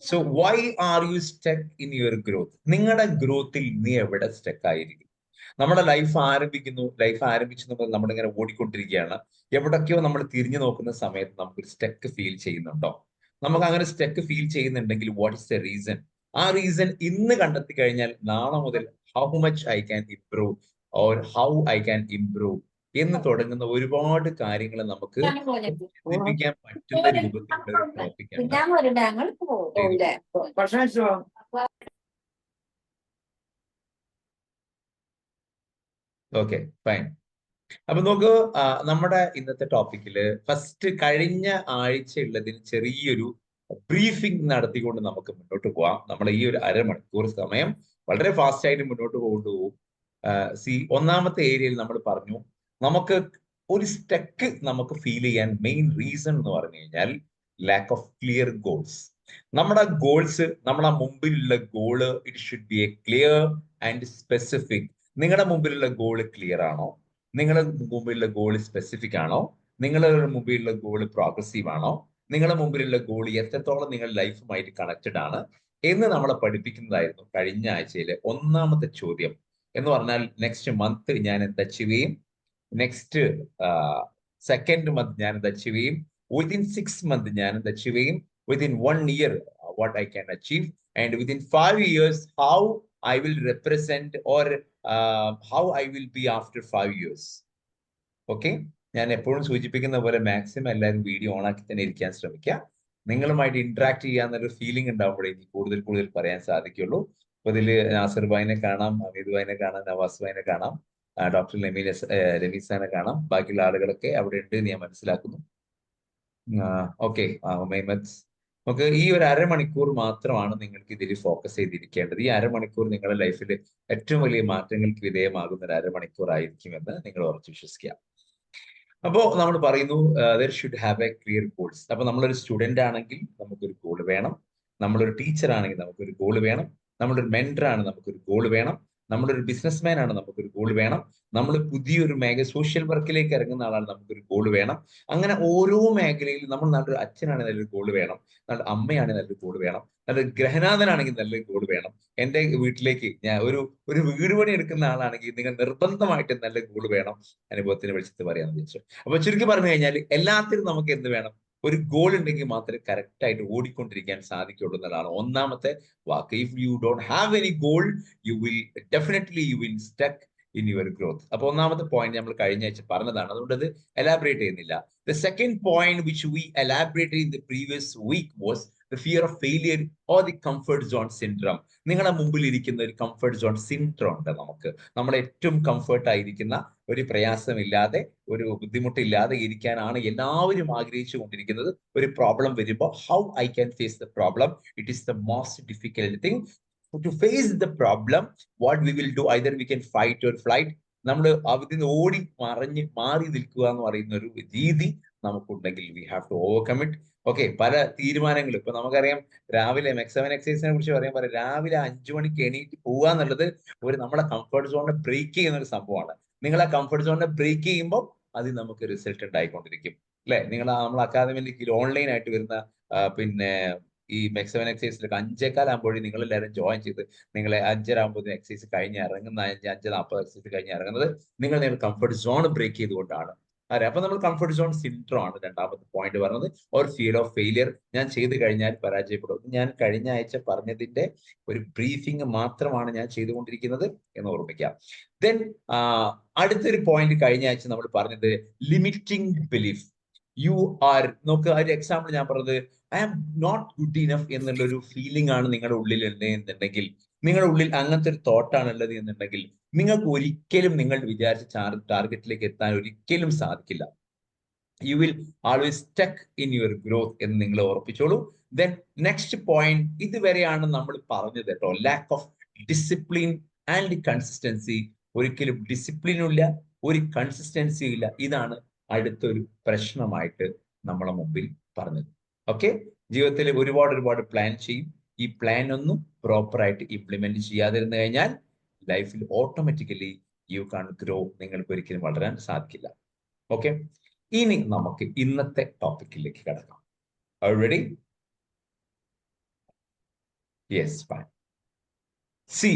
So why are you stuck in your growth? നിങ്ങളുടെ ഗ്രോത്തിൽ നീ എവിടെ സ്റ്റക്ക് ആയിരിക്കും? നമ്മുടെ ലൈഫ് ആരംഭിക്കുന്നു, ലൈഫ് ആരംഭിച്ചു നമ്മൾ നമ്മളിങ്ങനെ ഓടിക്കൊണ്ടിരിക്കുകയാണ്. എവിടൊക്കെയോ നമ്മൾ തിരിഞ്ഞു നോക്കുന്ന സമയത്ത് നമുക്കൊരു സ്റ്റക്ക് ഫീൽ ചെയ്യുന്നുണ്ടോ? നമുക്ക് അങ്ങനെ സ്റ്റക്ക് ഫീൽ ചെയ്യുന്നുണ്ടെങ്കിൽ വാട്ട് ഇസ് ദ റീസൺ? ആ റീസൺ ഇന്ന് കണ്ടെത്തി കഴിഞ്ഞാൽ നാളെ മുതൽ how much I can improve or how I can improve എന്ന് തുടങ്ങുന്ന ഒരുപാട് കാര്യങ്ങൾ നമുക്ക് ചിന്തിപ്പിക്കാൻ പറ്റുന്ന രൂപത്തിലുള്ള ഒരു ടോപ്പിക്കാണ്. Okay, fine. അപ്പൊ നോക്കൂ, നമ്മുടെ ഇന്നത്തെ ടോപ്പിക്കില് ഫസ്റ്റ് കഴിഞ്ഞ ആഴ്ച ഉള്ളതിന് ചെറിയൊരു ബ്രീഫിംഗ് നടത്തിക്കൊണ്ട് നമുക്ക് മുന്നോട്ട് പോവാം. നമ്മൾ ഈ ഒരു അരമണിക്കൂർ സമയം വളരെ ഫാസ്റ്റ് ആയിട്ട് മുന്നോട്ട് കൊണ്ടുപോകും. ഒന്നാമത്തെ ഏരിയയിൽ നമ്മൾ പറഞ്ഞു, നമുക്ക് ഒരു സ്റ്റക്ക് നമുക്ക് ഫീൽ ചെയ്യാൻ മെയിൻ റീസൺ എന്ന് പറഞ്ഞു കഴിഞ്ഞാൽ ലാക്ക് ഓഫ് ക്ലിയർ ഗോൾസ്. നമ്മുടെ ഗോൾസ്, നമ്മളെ മുമ്പിലുള്ള goal, it should be A clear and specific. നിങ്ങളുടെ മുമ്പിലുള്ള ഗോള് ക്ലിയർ ആണോ? നിങ്ങളുടെ മുമ്പിലുള്ള ഗോൾ സ്പെസിഫിക് ആണോ? നിങ്ങളുടെ മുമ്പിലുള്ള ഗോൾ പ്രോഗ്രസീവ് ആണോ? നിങ്ങളുടെ മുമ്പിലുള്ള ഗോൾ എത്രത്തോളം നിങ്ങൾ ലൈഫുമായിട്ട് കണക്റ്റഡ് ആണ് എന്ന് നമ്മളെ പഠിപ്പിക്കുന്നതായിരുന്നു കഴിഞ്ഞ ആഴ്ചയിലെ ഒന്നാമത്തെ ചോദ്യം. എന്ന് പറഞ്ഞാൽ നെക്സ്റ്റ് മന്ത് ഞാൻ എന്ത് അച്ചീവ് ചെയ്യും, നെക്സ്റ്റ് സെക്കൻഡ് മന്ത് ഞാൻ എന്ത് അച്ചീവ് ചെയ്യും, വിത്തിൻ 6 months ഞാൻ എന്ത് അച്ചീവ് ചെയ്യും, within 1 year what I can achieve, and within 5 years how I will represent or how I will be after 5 years. Okay, ഞാൻ എപ്പോഴും സൂചിപ്പിക്കുന്ന പോലെ മാക്സിമം എല്ലാവരും വീഡിയോ ഓൺ ആക്കി തന്നെ ഇരിക്കാൻ ശ്രമിക്കുക. നിങ്ങളുമായിട്ട് ഇന്ററാക്ട് ചെയ്യാന്നൊരു ഫീലിംഗ് ഉണ്ടാവുമ്പോഴേ എനിക്ക് കൂടുതൽ കൂടുതൽ പറയാൻ സാധിക്കുള്ളൂ. അപ്പൊ ഇതില് നാസിർ ഭായിനെ കാണാം, ഹമീദ് ഭായിനെ കാണാം, നവാസ് ഭായിനെ കാണാം, ഡോക്ടർ രമീസാനെ കാണാം. ബാക്കിയുള്ള ആളുകളൊക്കെ അവിടെ ഉണ്ട് എന്ന് ഞാൻ മനസ്സിലാക്കുന്നു. ഓക്കെ, മുഹമ്മദ്, നമുക്ക് ഈ ഒരു അരമണിക്കൂർ മാത്രമാണ് നിങ്ങൾക്ക് ഇതിൽ ഫോക്കസ് ചെയ്തിരിക്കേണ്ടത്. ഈ അരമണിക്കൂർ നിങ്ങളുടെ ലൈഫിൽ ഏറ്റവും വലിയ മാറ്റങ്ങൾക്ക് വിധേയമാകുന്ന ഒരു അരമണിക്കൂർ ആയിരിക്കുമെന്ന് നിങ്ങൾ ഉറച്ചു വിശ്വസിക്കുക. അപ്പോ നമ്മൾ പറയുന്നു there should have A clear goals. അപ്പൊ നമ്മളൊരു സ്റ്റുഡന്റ് ആണെങ്കിൽ നമുക്കൊരു ഗോൾ വേണം, നമ്മളൊരു ടീച്ചർ ആണെങ്കിൽ നമുക്കൊരു ഗോൾ വേണം, നമ്മളൊരു മെന്റർ ആണ് നമുക്കൊരു ഗോൾ വേണം, നമ്മളൊരു ബിസിനസ്മാൻ ആണ് നമുക്കൊരു ഗോൾ വേണം, നമ്മൾ പുതിയൊരു സോഷ്യൽ വർക്കിലേക്ക് ഇറങ്ങുന്ന ആളാണ് നമുക്കൊരു ഗോൾ വേണം. അങ്ങനെ ഓരോ മേഖലയിലും നമ്മൾ നല്ലൊരു അച്ഛനാണെങ്കിൽ നല്ലൊരു ഗോൾ വേണം, നല്ലൊരു അമ്മയാണെങ്കിൽ നല്ലൊരു ഗോൾ വേണം, നല്ലൊരു ഗ്രഹനാഥനാണെങ്കിൽ നല്ലൊരു ഗോൾ വേണം. എന്റെ വീട്ടിലേക്ക് ഞാൻ ഒരു വീട് പണി എടുക്കുന്ന ആളാണെങ്കിൽ നിങ്ങൾ നിർബന്ധമായിട്ട് നല്ല ഗോൾ വേണം. അനുഭവത്തിന് വിളിച്ചിട്ട് പറയാന്ന് വെച്ചു. അപ്പൊ ചുരുക്കി പറഞ്ഞു കഴിഞ്ഞാൽ എല്ലാത്തിനും നമുക്ക് എന്ത് വേണം? ഒരു ഗോൾ ഉണ്ടെങ്കിൽ മാത്രമേ കറക്റ്റ് ആയിട്ട് ഓടിക്കൊണ്ടിരിക്കാൻ സാധിക്കുള്ളൂ എന്നതാണ് ഒന്നാമത്തെ വാക്ക്. If you don't have any goal you will definitely you will stuck in your growth. അപ്പൊ ഒന്നാമത്തെ പോയിന്റ് നമ്മൾ കഴിഞ്ഞ ആഴ്ച പറഞ്ഞതാണ്, അതുകൊണ്ട് അത് എലാബറേറ്റ് ചെയ്യുന്നില്ല. The second point which we elaborated in the previous week was the fear of failure or the comfort zone syndrome. നിങ്ങളുടെ മുമ്പിൽ ഇരിക്കുന്ന ഒരു കംഫർട്ട് സോൺ സിൻഡ്രോം ഉണ്ട്. നമ്മൾ ഏറ്റവും കംഫർട്ട് ആയിരിക്കുന്ന, ഒരു പ്രയാസമില്ലാതെ, ഒരു ബുദ്ധിമുട്ടില്ലാതെ ഇരിക്കാനാണ് എല്ലാവരും ആഗ്രഹിച്ചു കൊണ്ടിരിക്കുന്നത്. ഒരു പ്രോബ്ലം വരുമ്പോൾ how I can face the problem, it is the most difficult thing. To face the problem what we will do, either we can fight or flight. നമ്മൾ അതിൽ ഓടി മാറി നിൽക്കുക എന്ന് പറയുന്ന ഒരു രീതി നമുക്കുണ്ടെങ്കിൽ we have to overcome it. Okay, പല തീരുമാനങ്ങളും ഇപ്പൊ നമുക്കറിയാം. രാവിലെ മെക്സവൻ എക്സസൈസിനെ കുറിച്ച് പറയാൻ രാവിലെ 5 മണിക്ക് എണീറ്റ് പോവുക എന്നുള്ളത് നമ്മളെ കംഫർട്ട് സോണിനെ ബ്രേക്ക് ചെയ്യുന്ന ഒരു സംഭവമാണ്. നിങ്ങൾ ആ കംഫർട്ട് സോണിനെ ബ്രേക്ക് ചെയ്യുമ്പോൾ അതിൽ നമുക്ക് റിസൾട്ട് ഉണ്ടായിക്കൊണ്ടിരിക്കും. അല്ലെ, നമ്മൾ അക്കാദമിയിൽ ഓൺലൈൻ ആയിട്ട് വരുന്ന പിന്നെ ഈ മെക്സവൻ എക്സസൈസിലൊക്കെ 5:15 നിങ്ങൾ എല്ലാവരും ജോയിൻ ചെയ്ത് നിങ്ങൾ 5:30 എക്സസൈസ് കഴിഞ്ഞ് ഇറങ്ങുന്ന 5:40 എക്സസൈസ് കഴിഞ്ഞ് ഇറങ്ങുന്നത് നിങ്ങൾ കംഫർട്ട് സോൺ ബ്രേക്ക് ചെയ്തുകൊണ്ടാണ്. അതെ, അപ്പൊ നമ്മൾ കംഫർട്ട് സോൺ സിൻഡ്രോം ആണ് രണ്ടാമത്തെ പോയിന്റ് പറഞ്ഞത്, ഓർ ഫിയർ ഓഫ് ഫെയിലിയർ. ഞാൻ ചെയ്ത് കഴിഞ്ഞാൽ പരാജയപ്പെടും. ഞാൻ കഴിഞ്ഞ ആഴ്ച പറഞ്ഞതിന്റെ ഒരു ബ്രീഫിംഗ് മാത്രമാണ് ഞാൻ ചെയ്തുകൊണ്ടിരിക്കുന്നത് എന്ന് ഓർമ്മിക്കാം. ദെൻ അടുത്തൊരു പോയിന്റ് കഴിഞ്ഞ ആഴ്ച നമ്മൾ പറഞ്ഞത് ലിമിറ്റിംഗ് ബിലീഫ്. യു ആർ, നോക്ക്, ഒരു എക്സാമ്പിൾ ഞാൻ പറഞ്ഞത്, I am not good enough എന്നുള്ള ഒരു ഫീലിംഗ് ആണ് നിങ്ങളുടെ ഉള്ളിൽ എന്നുണ്ടെങ്കിൽ, നിങ്ങളുടെ ഉള്ളിൽ അങ്ങനത്തെ ഒരു തോട്ടാണ് ഉള്ളത് എന്നുണ്ടെങ്കിൽ, നിങ്ങൾക്ക് ഒരിക്കലും നിങ്ങൾ വിചാരിച്ച ടാർഗറ്റിലേക്ക് എത്താൻ ഒരിക്കലും സാധിക്കില്ല. You will always stuck in your growth എന്ന് നിങ്ങൾ ഉറപ്പിച്ചോളൂ. ദെൻ നെക്സ്റ്റ് പോയിന്റ് ഇതുവരെയാണ് നമ്മൾ പറഞ്ഞത് കേട്ടോ, lack of discipline and consistency. ഒരിക്കലും ഡിസിപ്ലിനും ഇല്ല, ഒരു കൺസിസ്റ്റൻസിയും ഇല്ല. ഇതാണ് അടുത്തൊരു പ്രശ്നമായിട്ട് നമ്മളെ മുമ്പിൽ പറഞ്ഞത്. ഓക്കെ, ജീവിതത്തിൽ ഒരുപാട് പ്ലാൻ ചെയ്യും. ഈ പ്ലാൻ ഒന്നും പ്രോപ്പറായിട്ട് ഇംപ്ലിമെന്റ് ചെയ്യാതിരുന്നു കഴിഞ്ഞാൽ ലൈഫിൽ ഓട്ടോമാറ്റിക്കലി യു കാൺ ഗ്രോ. നിങ്ങൾക്ക് ഒരിക്കലും വളരാൻ സാധിക്കില്ല. ഓക്കെ, ഇനി നമുക്ക് ഇന്നത്തെ ടോപ്പിക്കിലേക്ക് കിടക്കാം. റെഡി? Yes, fine. സി,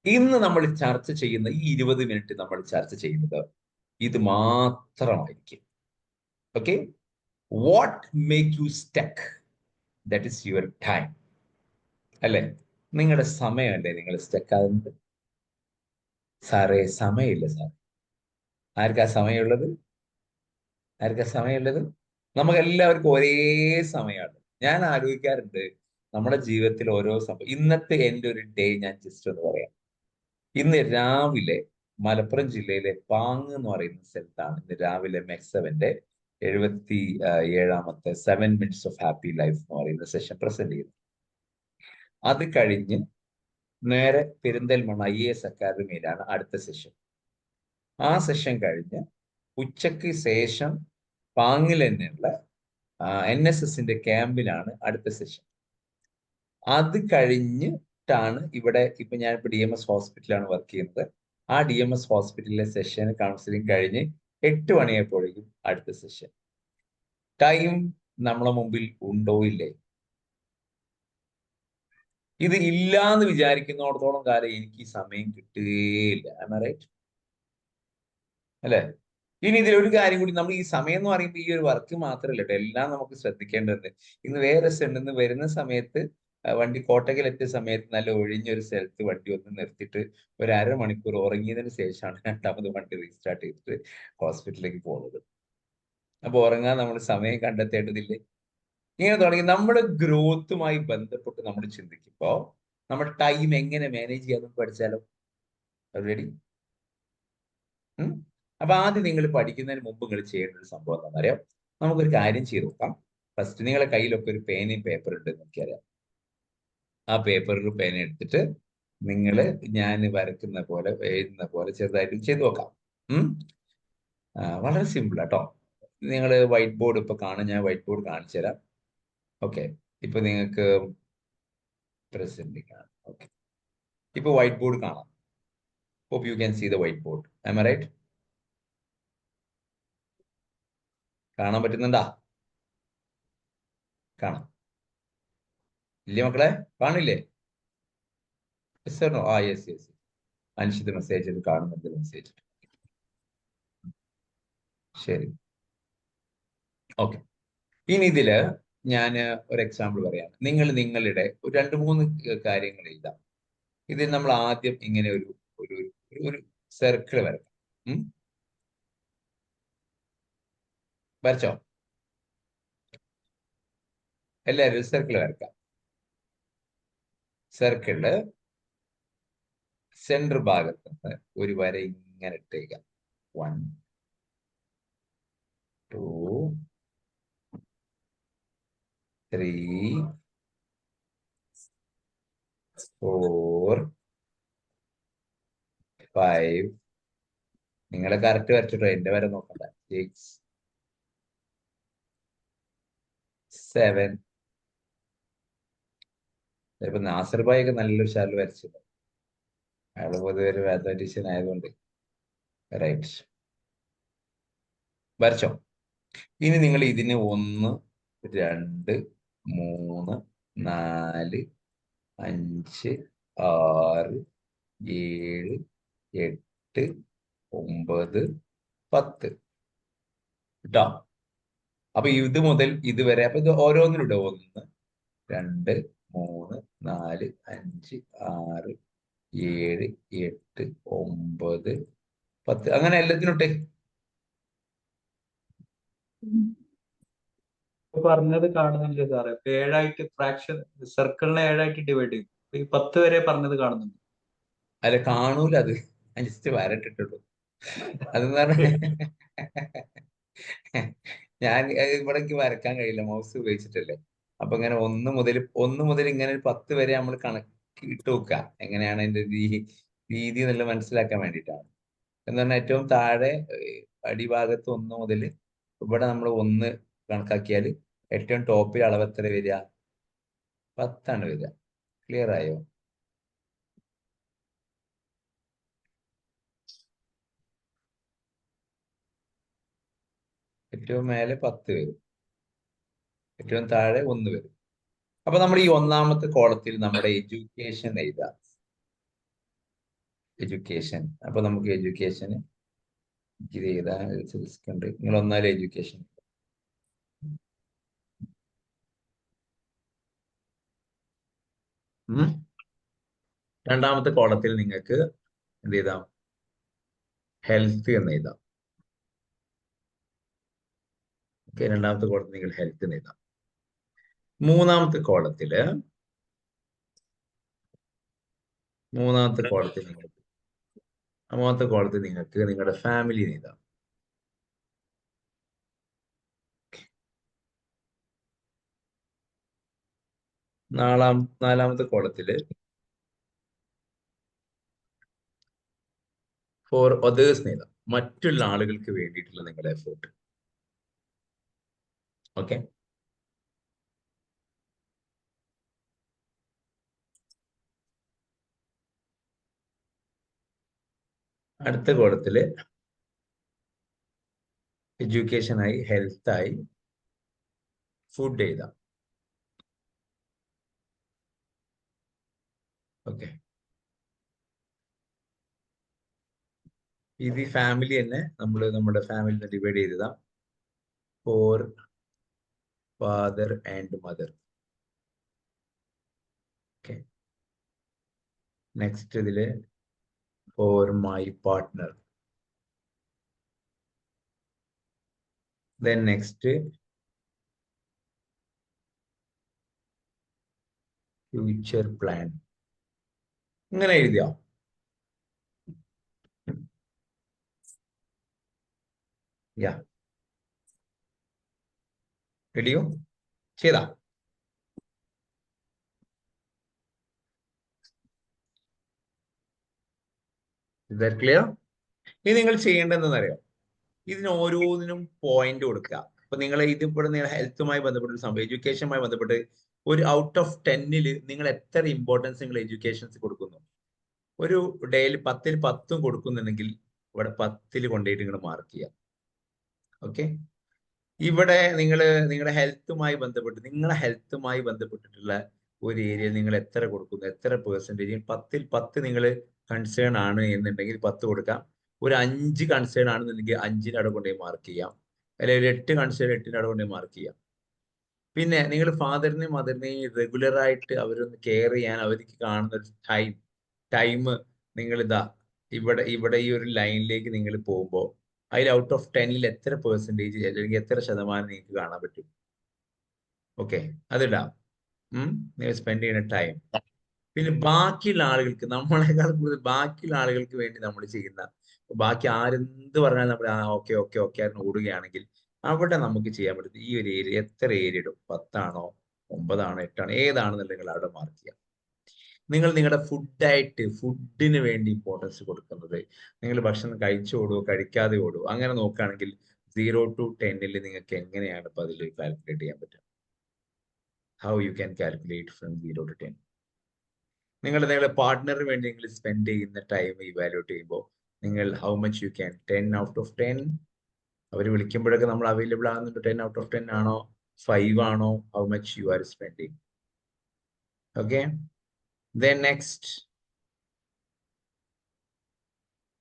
ഇന്ന് നമ്മൾ ചർച്ച ചെയ്യുന്ന ഈ 20 മിനിറ്റ് നമ്മൾ ചർച്ച ചെയ്യുന്നത് ഇത് മാത്രമായിരിക്കും. Okay, what make you stuck, that is your time. അല്ലെ, നിങ്ങളുടെ സമയമല്ലേ നിങ്ങൾ സ്റ്റക്ക് ആകുന്നത്. സാറേ സമയമില്ല സാർ. ആർക്കാ സമയമുള്ളത്? ആർക്കാ സമയമുള്ളത്? നമുക്ക് എല്ലാവർക്കും ഒരേ സമയമാണ്. ഞാൻ ആലോചിക്കാറുണ്ട് നമ്മുടെ ജീവിതത്തിൽ ഓരോ സമയം. ഇന്നത്തെ എൻ്റെ ഒരു ഡേ ഞാൻ ജസ്റ്റ് ഒന്ന് പറയാം. ഇന്ന് രാവിലെ മലപ്പുറം ജില്ലയിലെ പാങ് എന്ന് പറയുന്ന സ്ഥലത്താണ് ഇന്ന് രാവിലെ മെക്സവന്റെ 77ാമത്തെ 7 മിനിറ്റ്സ് ഓഫ് ഹാപ്പി ലൈഫ് എന്ന് പറയുന്ന സെഷൻ പ്രസന്റ് ചെയ്യുന്നത്. അത് കഴിഞ്ഞ് നേരെ പെരിന്തൽമണ്ണ IAS അക്കാദമിയിലാണ് അടുത്ത സെഷൻ. ആ സെഷൻ കഴിഞ്ഞ് ഉച്ചയ്ക്ക് ശേഷം പാങ്ങിൽ തന്നെയുള്ള NSSന്റെ ക്യാമ്പിലാണ് അടുത്ത സെഷൻ. അത് കഴിഞ്ഞിട്ടാണ് ഇവിടെ ഇപ്പൊ ഞാനിപ്പോ DMS ഹോസ്പിറ്റലാണ് വർക്ക് ചെയ്യുന്നത്. ആ DMS ഹോസ്പിറ്റലിലെ സെഷൻ കൗൺസിലിംഗ് കഴിഞ്ഞ് 8 മണിയായപ്പോഴേക്കും അടുത്ത സെഷൻ. ടൈം നമ്മളെ മുമ്പിൽ ഉണ്ടോ ഇല്ലേ? ഇത് ഇല്ലാന്ന് വിചാരിക്കുന്നിടത്തോളം കാലം എനിക്ക് ഈ സമയം കിട്ടുകയില്ല. റൈറ്റ് അല്ലെ? ഇനി ഇതിലൊരു കാര്യം കൂടി, നമ്മൾ ഈ സമയം എന്ന് പറയുമ്പോൾ ഈ ഒരു വർക്ക് മാത്രമല്ല കേട്ടോ, എല്ലാം നമുക്ക് ശ്രദ്ധിക്കേണ്ടതുണ്ട്. ഇന്ന് വേറെ രസമുണ്ട്. ഇന്ന് വരുന്ന സമയത്ത് വണ്ടി കോട്ടക്കലെത്തിയ സമയത്ത് നല്ല ഒഴിഞ്ഞൊരു സ്ഥലത്ത് വണ്ടി ഒന്ന് നിർത്തിയിട്ട് ഒരു അരമണിക്കൂർ ഉറങ്ങിയതിന് ശേഷമാണ് രണ്ടാമത് വണ്ടി റീസ്റ്റാർട്ട് ചെയ്തിട്ട് ഹോസ്പിറ്റലിലേക്ക് പോകുന്നത്. അപ്പൊ ഉറങ്ങാൻ നമ്മൾ സമയം കണ്ടെത്തേണ്ടതില്ലേ? ഇങ്ങനെ തുടങ്ങി നമ്മുടെ ഗ്രോത്തുമായി ബന്ധപ്പെട്ട് നമ്മൾ ചിന്തിക്കുമ്പോ നമ്മുടെ ടൈം എങ്ങനെ മാനേജ് ചെയ്യാമെന്ന് പഠിച്ചാലോ? റെഡി? അപ്പൊ ആദ്യം നിങ്ങൾ പഠിക്കുന്നതിന് മുമ്പ് നിങ്ങൾ ചെയ്യേണ്ട ഒരു സംഭവം എന്താണെന്നറിയാം? നമുക്കൊരു കാര്യം ചെയ്ത് നോക്കാം. ഫസ്റ്റ് നിങ്ങളുടെ കയ്യിലൊക്കെ ഒരു പേനയും പേപ്പറും ഉണ്ട് എനിക്കറിയാം. ആ പേപ്പറിൽ പേന എടുത്തിട്ട് നിങ്ങൾ ഞാൻ വരക്കുന്ന പോലെ എഴുതുന്ന പോലെ ചെറുതായിട്ട് ചെയ്തു നോക്കാം. വളരെ സിമ്പിൾ ആട്ടോ. നിങ്ങൾ വൈറ്റ് ബോർഡ് ഇപ്പൊ കാണാൻ, ഞാൻ വൈറ്റ് ബോർഡ് കാണിച്ചു തരാം. ഓക്കെ, ഇപ്പൊ നിങ്ങൾക്ക് പ്രസന്റ് കാണാം. ഓക്കെ, ഇപ്പൊ വൈറ്റ് ബോർഡ് കാണാം. Hope you can see the white board. Am I right? കാണാൻ പറ്റുന്നുണ്ടാ? കാണാം ഇല്ലേ മക്കളെ? കാണില്ലേ? ആ യെസ് യെസ്, അൻഷിത് മെസ്സേജ് ഇത് കാണുന്നുണ്ട്. മെസ്സേജ് ശരി. ഓക്കെ, ഇനി ഇതില് ഞാൻ ഒരു എക്സാമ്പിൾ പറയാം. നിങ്ങൾ നിങ്ങളുടെ ഒരു 2-3 കാര്യങ്ങൾ എഴുതാം. ഇതിൽ നമ്മൾ ആദ്യം ഇങ്ങനെ ഒരു ഒരു ഒരു സർക്കിൾ വരക്കാം. വരച്ചോ? എല്ലാവരും ഒരു സർക്കിൾ വരക്കാം. സർക്കിളില് സെന്റർ ഭാഗത്ത് നിന്ന് ഒരു വര ഇങ്ങനെ ഇട്ടേക്കാം. 1 2 3 4 5. നിങ്ങളെ കറക്റ്റ് വരച്ചിട്ടോ, എന്റെ വരെ നോക്കണ്ട. 6 7. ചിലപ്പോ നാസർ ഭായി ഒക്കെ നല്ലൊരു ഷാല് വരച്ചിട്ടുണ്ട്. അയാള് പൊതുവെ ഒരു മാത്തമാറ്റീഷ്യൻ ആയതുകൊണ്ട്. റൈറ്റ്, വരച്ചോ? ഇനി നിങ്ങൾ ഇതിന് 1 2 3 4 5 6 7 8 9 10 കേട്ടോ. അപ്പൊ ഇത് മുതൽ ഇതുവരെ, അപ്പൊ ഇത് ഓരോന്നിനും ഇടുക. 1 2 3 4 5 6 7 8 9 10 അങ്ങനെ എല്ലാത്തിനും ഇട്ടേ. പറഞ്ഞത് കാണുന്നില്ല സാറേ. ഇപ്പൊ 7ആയിട്ട് ഫ്രാക്ഷൻ, സർക്കിളിനെ 7ആയിട്ട് ഡിവൈഡ് ചെയ്തു. ഈ 10 വരെ പറഞ്ഞത് കാണുന്നുണ്ട്. അല്ല കാണൂല, അത് ജസ്റ്റ് വരട്ടിട്ടുള്ളൂ. അതെന്ന് പറഞ്ഞ ഞാൻ ഇവിടേക്ക് വരക്കാൻ കഴിയില്ല, മൗസ് ഉപയോഗിച്ചിട്ടല്ലേ. അപ്പൊ ഇങ്ങനെ 1 മുതൽ ഇങ്ങനെ 10 വരെ നമ്മൾ കണക്ക് ഇട്ട് നോക്കുക. എങ്ങനെയാണ് അതിന്റെ രീതി എന്നുള്ളത് മനസ്സിലാക്കാൻ വേണ്ടിയിട്ടാണ്. എന്ന് പറഞ്ഞാൽ ഏറ്റവും താഴെ അടിഭാഗത്ത് 1 മുതൽ ഇവിടെ നമ്മൾ 1 കണക്കാക്കിയാൽ ഏറ്റവും ടോപ്പിൽ അളവ് എത്ര വരിക? 10 വരിക. ക്ലിയർ ആയോ? ഏറ്റവും മേലെ 10 വരും, ഏറ്റവും താഴെ 1 വരും. അപ്പൊ നമ്മൾ ഈ ഒന്നാമത്തെ കോളത്തിൽ നമ്മുടെ എഡ്യൂക്കേഷൻ എഴുതാം. എഡ്യൂക്കേഷൻ. അപ്പൊ നമുക്ക് എഡ്യൂക്കേഷന് ഇത് എഴുതാൻ റിസ്ക് ഉണ്ട്. നിങ്ങൾ ഒന്നാലും എഡ്യൂക്കേഷൻ. രണ്ടാമത്തെ കോളത്തിൽ നിങ്ങൾക്ക് എന്ത് ചെയ്താം? ഹെൽത്ത് എന്ന് എഴുതാം. ഓക്കെ, രണ്ടാമത്തെ കോളത്തിൽ നിങ്ങൾ ഹെൽത്ത് എന്ന് എഴുതാം. മൂന്നാമത്തെ കോളത്തിൽ നിങ്ങൾക്ക് നിങ്ങളുടെ ഫാമിലി എഴുതാം. നാലാമത്തെ കോളത്തില് ഫോർ others എഴുതാം. മറ്റുള്ള ആളുകൾക്ക് വേണ്ടിയിട്ടുള്ള നിങ്ങളുടെ എഫേർട്ട്. ഓക്കെ, അടുത്ത കോളത്തില് എഡ്യൂക്കേഷൻ ആയി, ഹെൽത്ത് ആയി, ഫുഡ് എഴുതാം. ഓക്കെ, ഇത് ഫാമിലി തന്നെ നമ്മുടെ ഫാമിലി ഡിവൈഡ് ചെയ്തതാ. For father and mother. Okay, next ഇതില് for my partner. Then next future plan. ഇങ്ങനെ എഴുതിയോ? യാ, റെഡിയോ? ചെയ്താ? Is clear? ഇനി നിങ്ങൾ ചെയ്യേണ്ടതെന്ന് അറിയാം, ഇതിന് ഓരോന്നിനും പോയിന്റ് കൊടുക്കുക. അപ്പൊ നിങ്ങൾ ഇതിപ്പോൾ നിങ്ങൾ ഹെൽത്തുമായി ബന്ധപ്പെട്ട ഒരു സംഭവം, എഡ്യൂക്കേഷനുമായി ബന്ധപ്പെട്ട് ഒരു ഔട്ട് ഓഫ് 10 നിങ്ങൾ എത്ര ഇമ്പോർട്ടൻസ് നിങ്ങൾ എഡ്യൂക്കേഷൻസ് കൊടുക്കുന്നു? ഒരു ഡേയിൽ 10ൽ 10 കൊടുക്കുന്നുണ്ടെങ്കിൽ ഇവിടെ 10ൽ കൊണ്ടുപോയിട്ട് നിങ്ങൾ മാർക്ക് ചെയ്യാം. ഓക്കെ, ഇവിടെ നിങ്ങളുടെ ഹെൽത്തുമായി ബന്ധപ്പെട്ടിട്ടുള്ള ഒരു ഏരിയ നിങ്ങൾ എത്ര കൊടുക്കുന്നു, എത്ര പെർസെൻറ്റേജ്? 10ൽ 10 നിങ്ങൾ കൺസേൺ ആണ് എന്നുണ്ടെങ്കിൽ 10 കൊടുക്കാം. ഒരു 5 കൺസേൺ ആണെന്നുണ്ടെങ്കിൽ 5ന് അവിടെ കൊണ്ടുപോയി മാർക്ക് ചെയ്യാം. അല്ലെങ്കിൽ ഒരു 8 കൺസേൺ 8ന് അവിടെ കൊണ്ടുപോയി മാർക്ക് ചെയ്യാം. പിന്നെ നിങ്ങൾ ഫാദറിനെയും മദറിനെയും റെഗുലർ ആയിട്ട് അവരൊന്ന് കെയർ ചെയ്യാൻ അവർക്ക് കാണുന്ന ഒരു ടൈം നിങ്ങൾ ഇവിടെ ഈ ഒരു ലൈനിലേക്ക് നിങ്ങൾ പോകുമ്പോൾ അതിൽ ഔട്ട് ഓഫ് 10ൽ എത്ര പെർസെൻറ്റേജ് അല്ലെങ്കിൽ എത്ര ശതമാനം നിങ്ങൾക്ക് കാണാൻ പറ്റും? ഓക്കെ, അതിടാം. നിങ്ങൾ സ്പെൻഡ് ചെയ്യുന്ന ടൈം. പിന്നെ ബാക്കിയുള്ള ആളുകൾക്ക്, നമ്മളെക്കാൾ കൂടുതൽ ബാക്കിയുള്ള ആളുകൾക്ക് വേണ്ടി നമ്മൾ ചെയ്യുന്ന, ബാക്കി ആരെന്ത് പറഞ്ഞാലും നമ്മൾ ഓക്കെ ഓക്കെ ഓക്കെ ആയിരുന്നു ഓടുകയാണെങ്കിൽ അവിടെ നമുക്ക് ചെയ്യാൻ പറ്റും ഈ ഒരു ഏരിയ എത്ര ഏരിയ ഇടും? 10ആണോ 9ആണോ 8ആണോ ഏതാണെന്നുണ്ടെങ്കിൽ നിങ്ങൾ അവിടെ മാർക്ക് ചെയ്യാം. നിങ്ങൾ നിങ്ങളുടെ ഫുഡിന് വേണ്ടി ഇമ്പോർട്ടൻസ് കൊടുക്കുന്നത്, നിങ്ങൾ ഭക്ഷണം കഴിച്ചോടുവോ കഴിക്കാതെ ഓടുവോ അങ്ങനെ നോക്കുകയാണെങ്കിൽ 0 to 10ൽ നിങ്ങൾക്ക് എങ്ങനെയാണ് ഇപ്പൊ അതിൽ കാൽക്കുലേറ്റ് ചെയ്യാൻ പറ്റുക? How you can calculate from 0 to 10? നിങ്ങളുടെ പാർട്ട്ണറിന് വേണ്ടി നിങ്ങൾ സ്പെൻഡ് ചെയ്യുന്ന ടൈം ഇവാലുവേറ്റ് ചെയ്യുമ്പോൾ നിങ്ങൾ how much you can 10 out of 10? അവർ വിളിക്കുമ്പോഴൊക്കെ നമ്മൾ അവൈലബിൾ ആകുന്നുണ്ട്. 10 ഔട്ട് ഓഫ് 10 ആണോ 5 ആണോ? How much you are spending? Okay, then next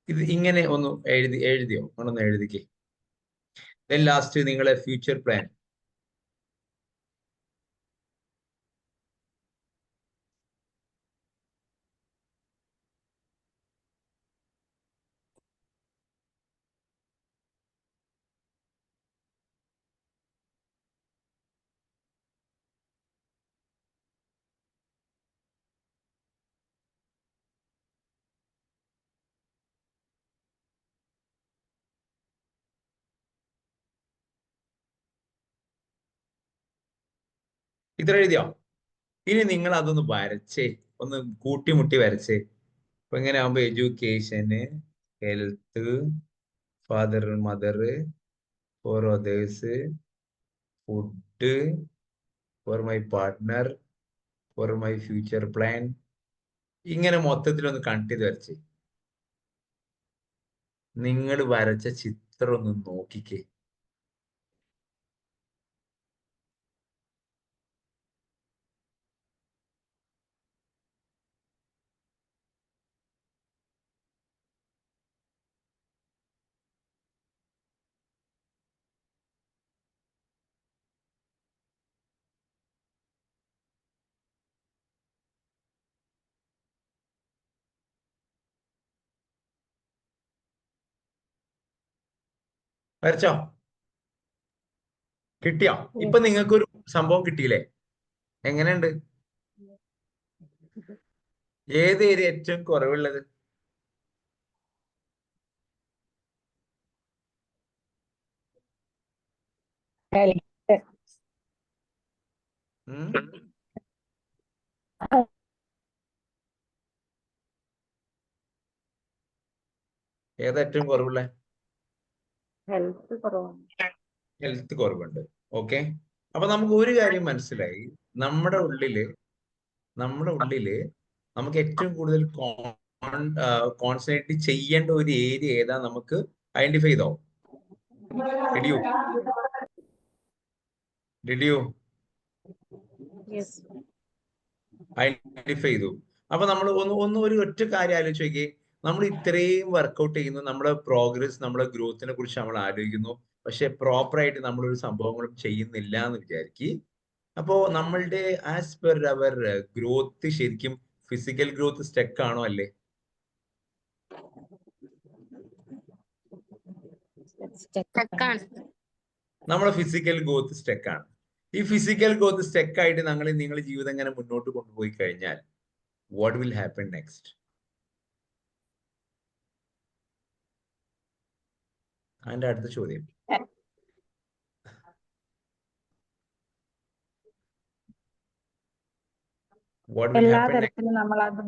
ഇത് ഇങ്ങനെ ഒന്ന് എഴുതിയോ? ഒന്നൊന്ന് എഴുതിക്കേ. ദെൻ ലാസ്റ്റ് നിങ്ങളെ ഫ്യൂച്ചർ പ്ലാൻ. ഇത്ര എഴുതിയോ? ഇനി നിങ്ങൾ അതൊന്ന് വരച്ചേ, ഒന്ന് കൂട്ടിമുട്ടി വരച്ചേ. അപ്പൊ ഇങ്ങനെ ആകുമ്പോ എഡ്യൂക്കേഷന്, health, father mother, for others, food, for my partner, for my future plan. ഇങ്ങനെ മൊത്തത്തിലൊന്ന് കണക്ട് ചെയ്ത് വരച്ചേ. നിങ്ങൾ വരച്ച ചിത്രം ഒന്ന് നോക്കിക്കേ. വരച്ചോ? കിട്ടിയോ? ഇപ്പൊ നിങ്ങൾക്കൊരു സംഭവം കിട്ടിയില്ലേ? എങ്ങനെയുണ്ട്? ഏത് ഏരിയ ഏറ്റവും കുറവുള്ളത്? ഉം? ഏതാ ഏറ്റവും കുറവുള്ള? ഹെൽത്ത് കുറവാണ്. ഹെൽത്ത് കുറവുണ്ട്. ഓക്കെ, അപ്പൊ നമുക്ക് ഒരു കാര്യം മനസ്സിലായി. നമ്മുടെ ഉള്ളില് നമുക്ക് ഏറ്റവും കൂടുതൽ കോൺസെൻട്രേറ്റ് ചെയ്യേണ്ട ഒരു ഏരിയ ഏതാ നമുക്ക് ഐഡന്റിഫൈ ചെയ്തോ? Did you yes. ഐഡന്റിഫൈ ചെയ്തു? അപ്പൊ നമ്മൾ ഒരു ഒറ്റ കാര്യം ആലോചിച്ച് നോക്കിയേ. നമ്മൾ ഇത്രയും വർക്കൗട്ട് ചെയ്യുന്നു, നമ്മുടെ പ്രോഗ്രസ്, നമ്മുടെ ഗ്രോത്തിനെ കുറിച്ച് നമ്മൾ ആലോചിക്കുന്നു, പക്ഷെ പ്രോപ്പർ ആയിട്ട് നമ്മളൊരു സംഭവങ്ങളും ചെയ്യുന്നില്ല എന്ന് വിചാരിക്കുക. അപ്പോ നമ്മളുടെ ആസ് പെർ അവർ ഗ്രോത്ത് ശരിക്കും ഫിസിക്കൽ ഗ്രോത്ത് സ്റ്റക്ക് ആണോ അല്ലേ? നമ്മുടെ ഫിസിക്കൽ ഗ്രോത്ത് സ്റ്റക്ക് ആണ്. ഈ ഫിസിക്കൽ ഗ്രോത്ത് സ്റ്റക്ക് ആയിട്ട് നിങ്ങൾ ജീവിതം ഇങ്ങനെ മുന്നോട്ട് കൊണ്ടുപോയി കഴിഞ്ഞാൽ വാട്ട് വിൽ ഹാപ്പൻ നെക്സ്റ്റ്? അതിന്റെ അടുത്ത ചോദ്യം, വാട്ട് വിൽ എല്ലാ ഹാപ്പൻ? തരത്തിലും നമ്മളത്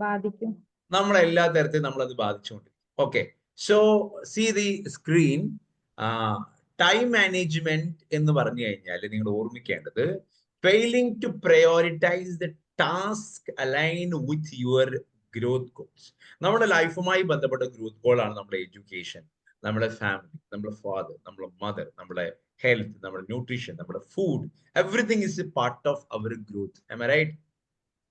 ബാധിക്കും. നമ്മളെല്ലാ തരത്തിലും നമ്മളത് ബാധിച്ചുകൊണ്ടിരിക്കും. Okay, so see the screen. Time management എന്ന് പറഞ്ഞു കഴിഞ്ഞാൽ നിങ്ങൾ ഓർമ്മിക്കേണ്ടത് failing to prioritise the task align with your growth goals. നമ്മുടെ ലൈഫുമായി ബന്ധപ്പെട്ട ഗ്രോത്ത് ഗോൾ ആണ് നമ്മുടെ എഡ്യൂക്കേഷൻ, നമ്മുടെ ഫാമിലി, നമ്മുടെ ഫാദർ, നമ്മുടെ മദർ, നമ്മുടെ ഹെൽത്ത്, നമ്മുടെ ന്യൂട്രീഷൻ, നമ്മുടെ food. Everything is a part of our growth. Am I right?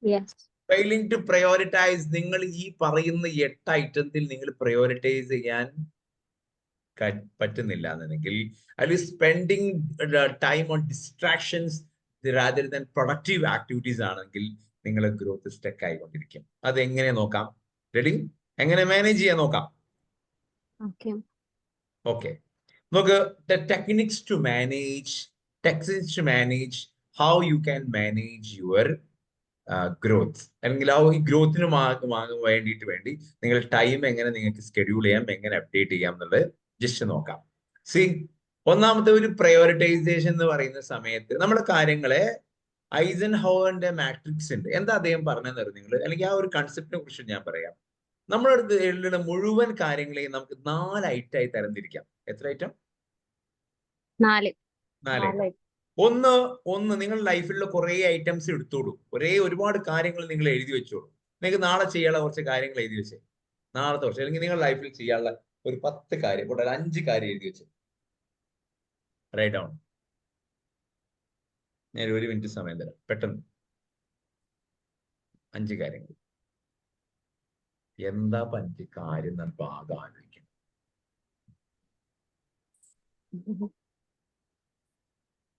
Yes. Failing to prioritise. നിങ്ങൾ ഈ പറയുന്ന 8 ഐറ്റത്തിൽ നിങ്ങൾ പ്രയോറിറ്റൈസ് ചെയ്യാൻ പറ്റുന്നില്ല എന്നുണ്ടെങ്കിൽ, അല്ലെങ്കിൽ spending time on distractions rather than productive activities ആണെങ്കിൽ നിങ്ങളെ ഗ്രോത്ത് സ്റ്റക്ക് ആയിക്കൊണ്ടിരിക്കും. അത് എങ്ങനെ നോക്കാം? റെഡി? എങ്ങനെ മാനേജ് ചെയ്യാൻ നോക്കാം. ഓക്കെ, നോക്ക്. Techniques to manage how you can manage your growth, അല്ലെങ്കിൽ ആ ഈ ഗ്രോത്തിന് വേണ്ടി നിങ്ങൾ ടൈം എങ്ങനെ നിങ്ങൾക്ക് സ്കെഡ്യൂൾ ചെയ്യാം, എങ്ങനെ അപ്ഡേറ്റ് ചെയ്യാം എന്നുള്ളത് ജസ്റ്റ് നോക്കാം. സി, ഒന്നാമത്തെ ഒരു പ്രയോറിറ്റൈസേഷൻ എന്ന് പറയുന്ന സമയത്ത് നമ്മുടെ കാര്യങ്ങളെ ഐസൻഹോവറിന്റെ മാട്രിക്സ് ഉണ്ട്. എന്താ അദ്ദേഹം പറഞ്ഞതെന്ന് അറിയാം നിങ്ങൾ? അല്ലെങ്കിൽ ആ ഒരു കൺസെപ്റ്റിനെ കുറിച്ച് ഞാൻ പറയാം. നമ്മുടെ അടുത്ത് മുഴുവൻ കാര്യങ്ങളെയും നമുക്ക് 4 ഐറ്റമായി തരംതിരിക്കാം. എത്ര ഐറ്റം? 4 ഐറ്റം. ഒന്ന് നിങ്ങൾ ലൈഫിലുള്ള കുറെ ഐറ്റംസ് എടുത്തോളൂ, ഒരുപാട് കാര്യങ്ങൾ നിങ്ങൾ എഴുതി വെച്ചോളൂ. നിങ്ങൾക്ക് നാളെ ചെയ്യാനുള്ള കുറച്ച് കാര്യങ്ങൾ എഴുതി വെച്ചേ, നാളത്തെ കുറച്ച്, അല്ലെങ്കിൽ നിങ്ങൾ ലൈഫിൽ ചെയ്യാനുള്ള ഒരു 10 കാര്യം, ഒരു 5 കാര്യം എഴുതി വെച്ചേ. Write down. ഞാൻ 1 മിനിറ്റ് സമയം തരാം, പെട്ടെന്ന് 5 കാര്യങ്ങൾ. എന്താ 5 കാര്യം ഞാൻ ഭാഗം ആലോചിക്കണം.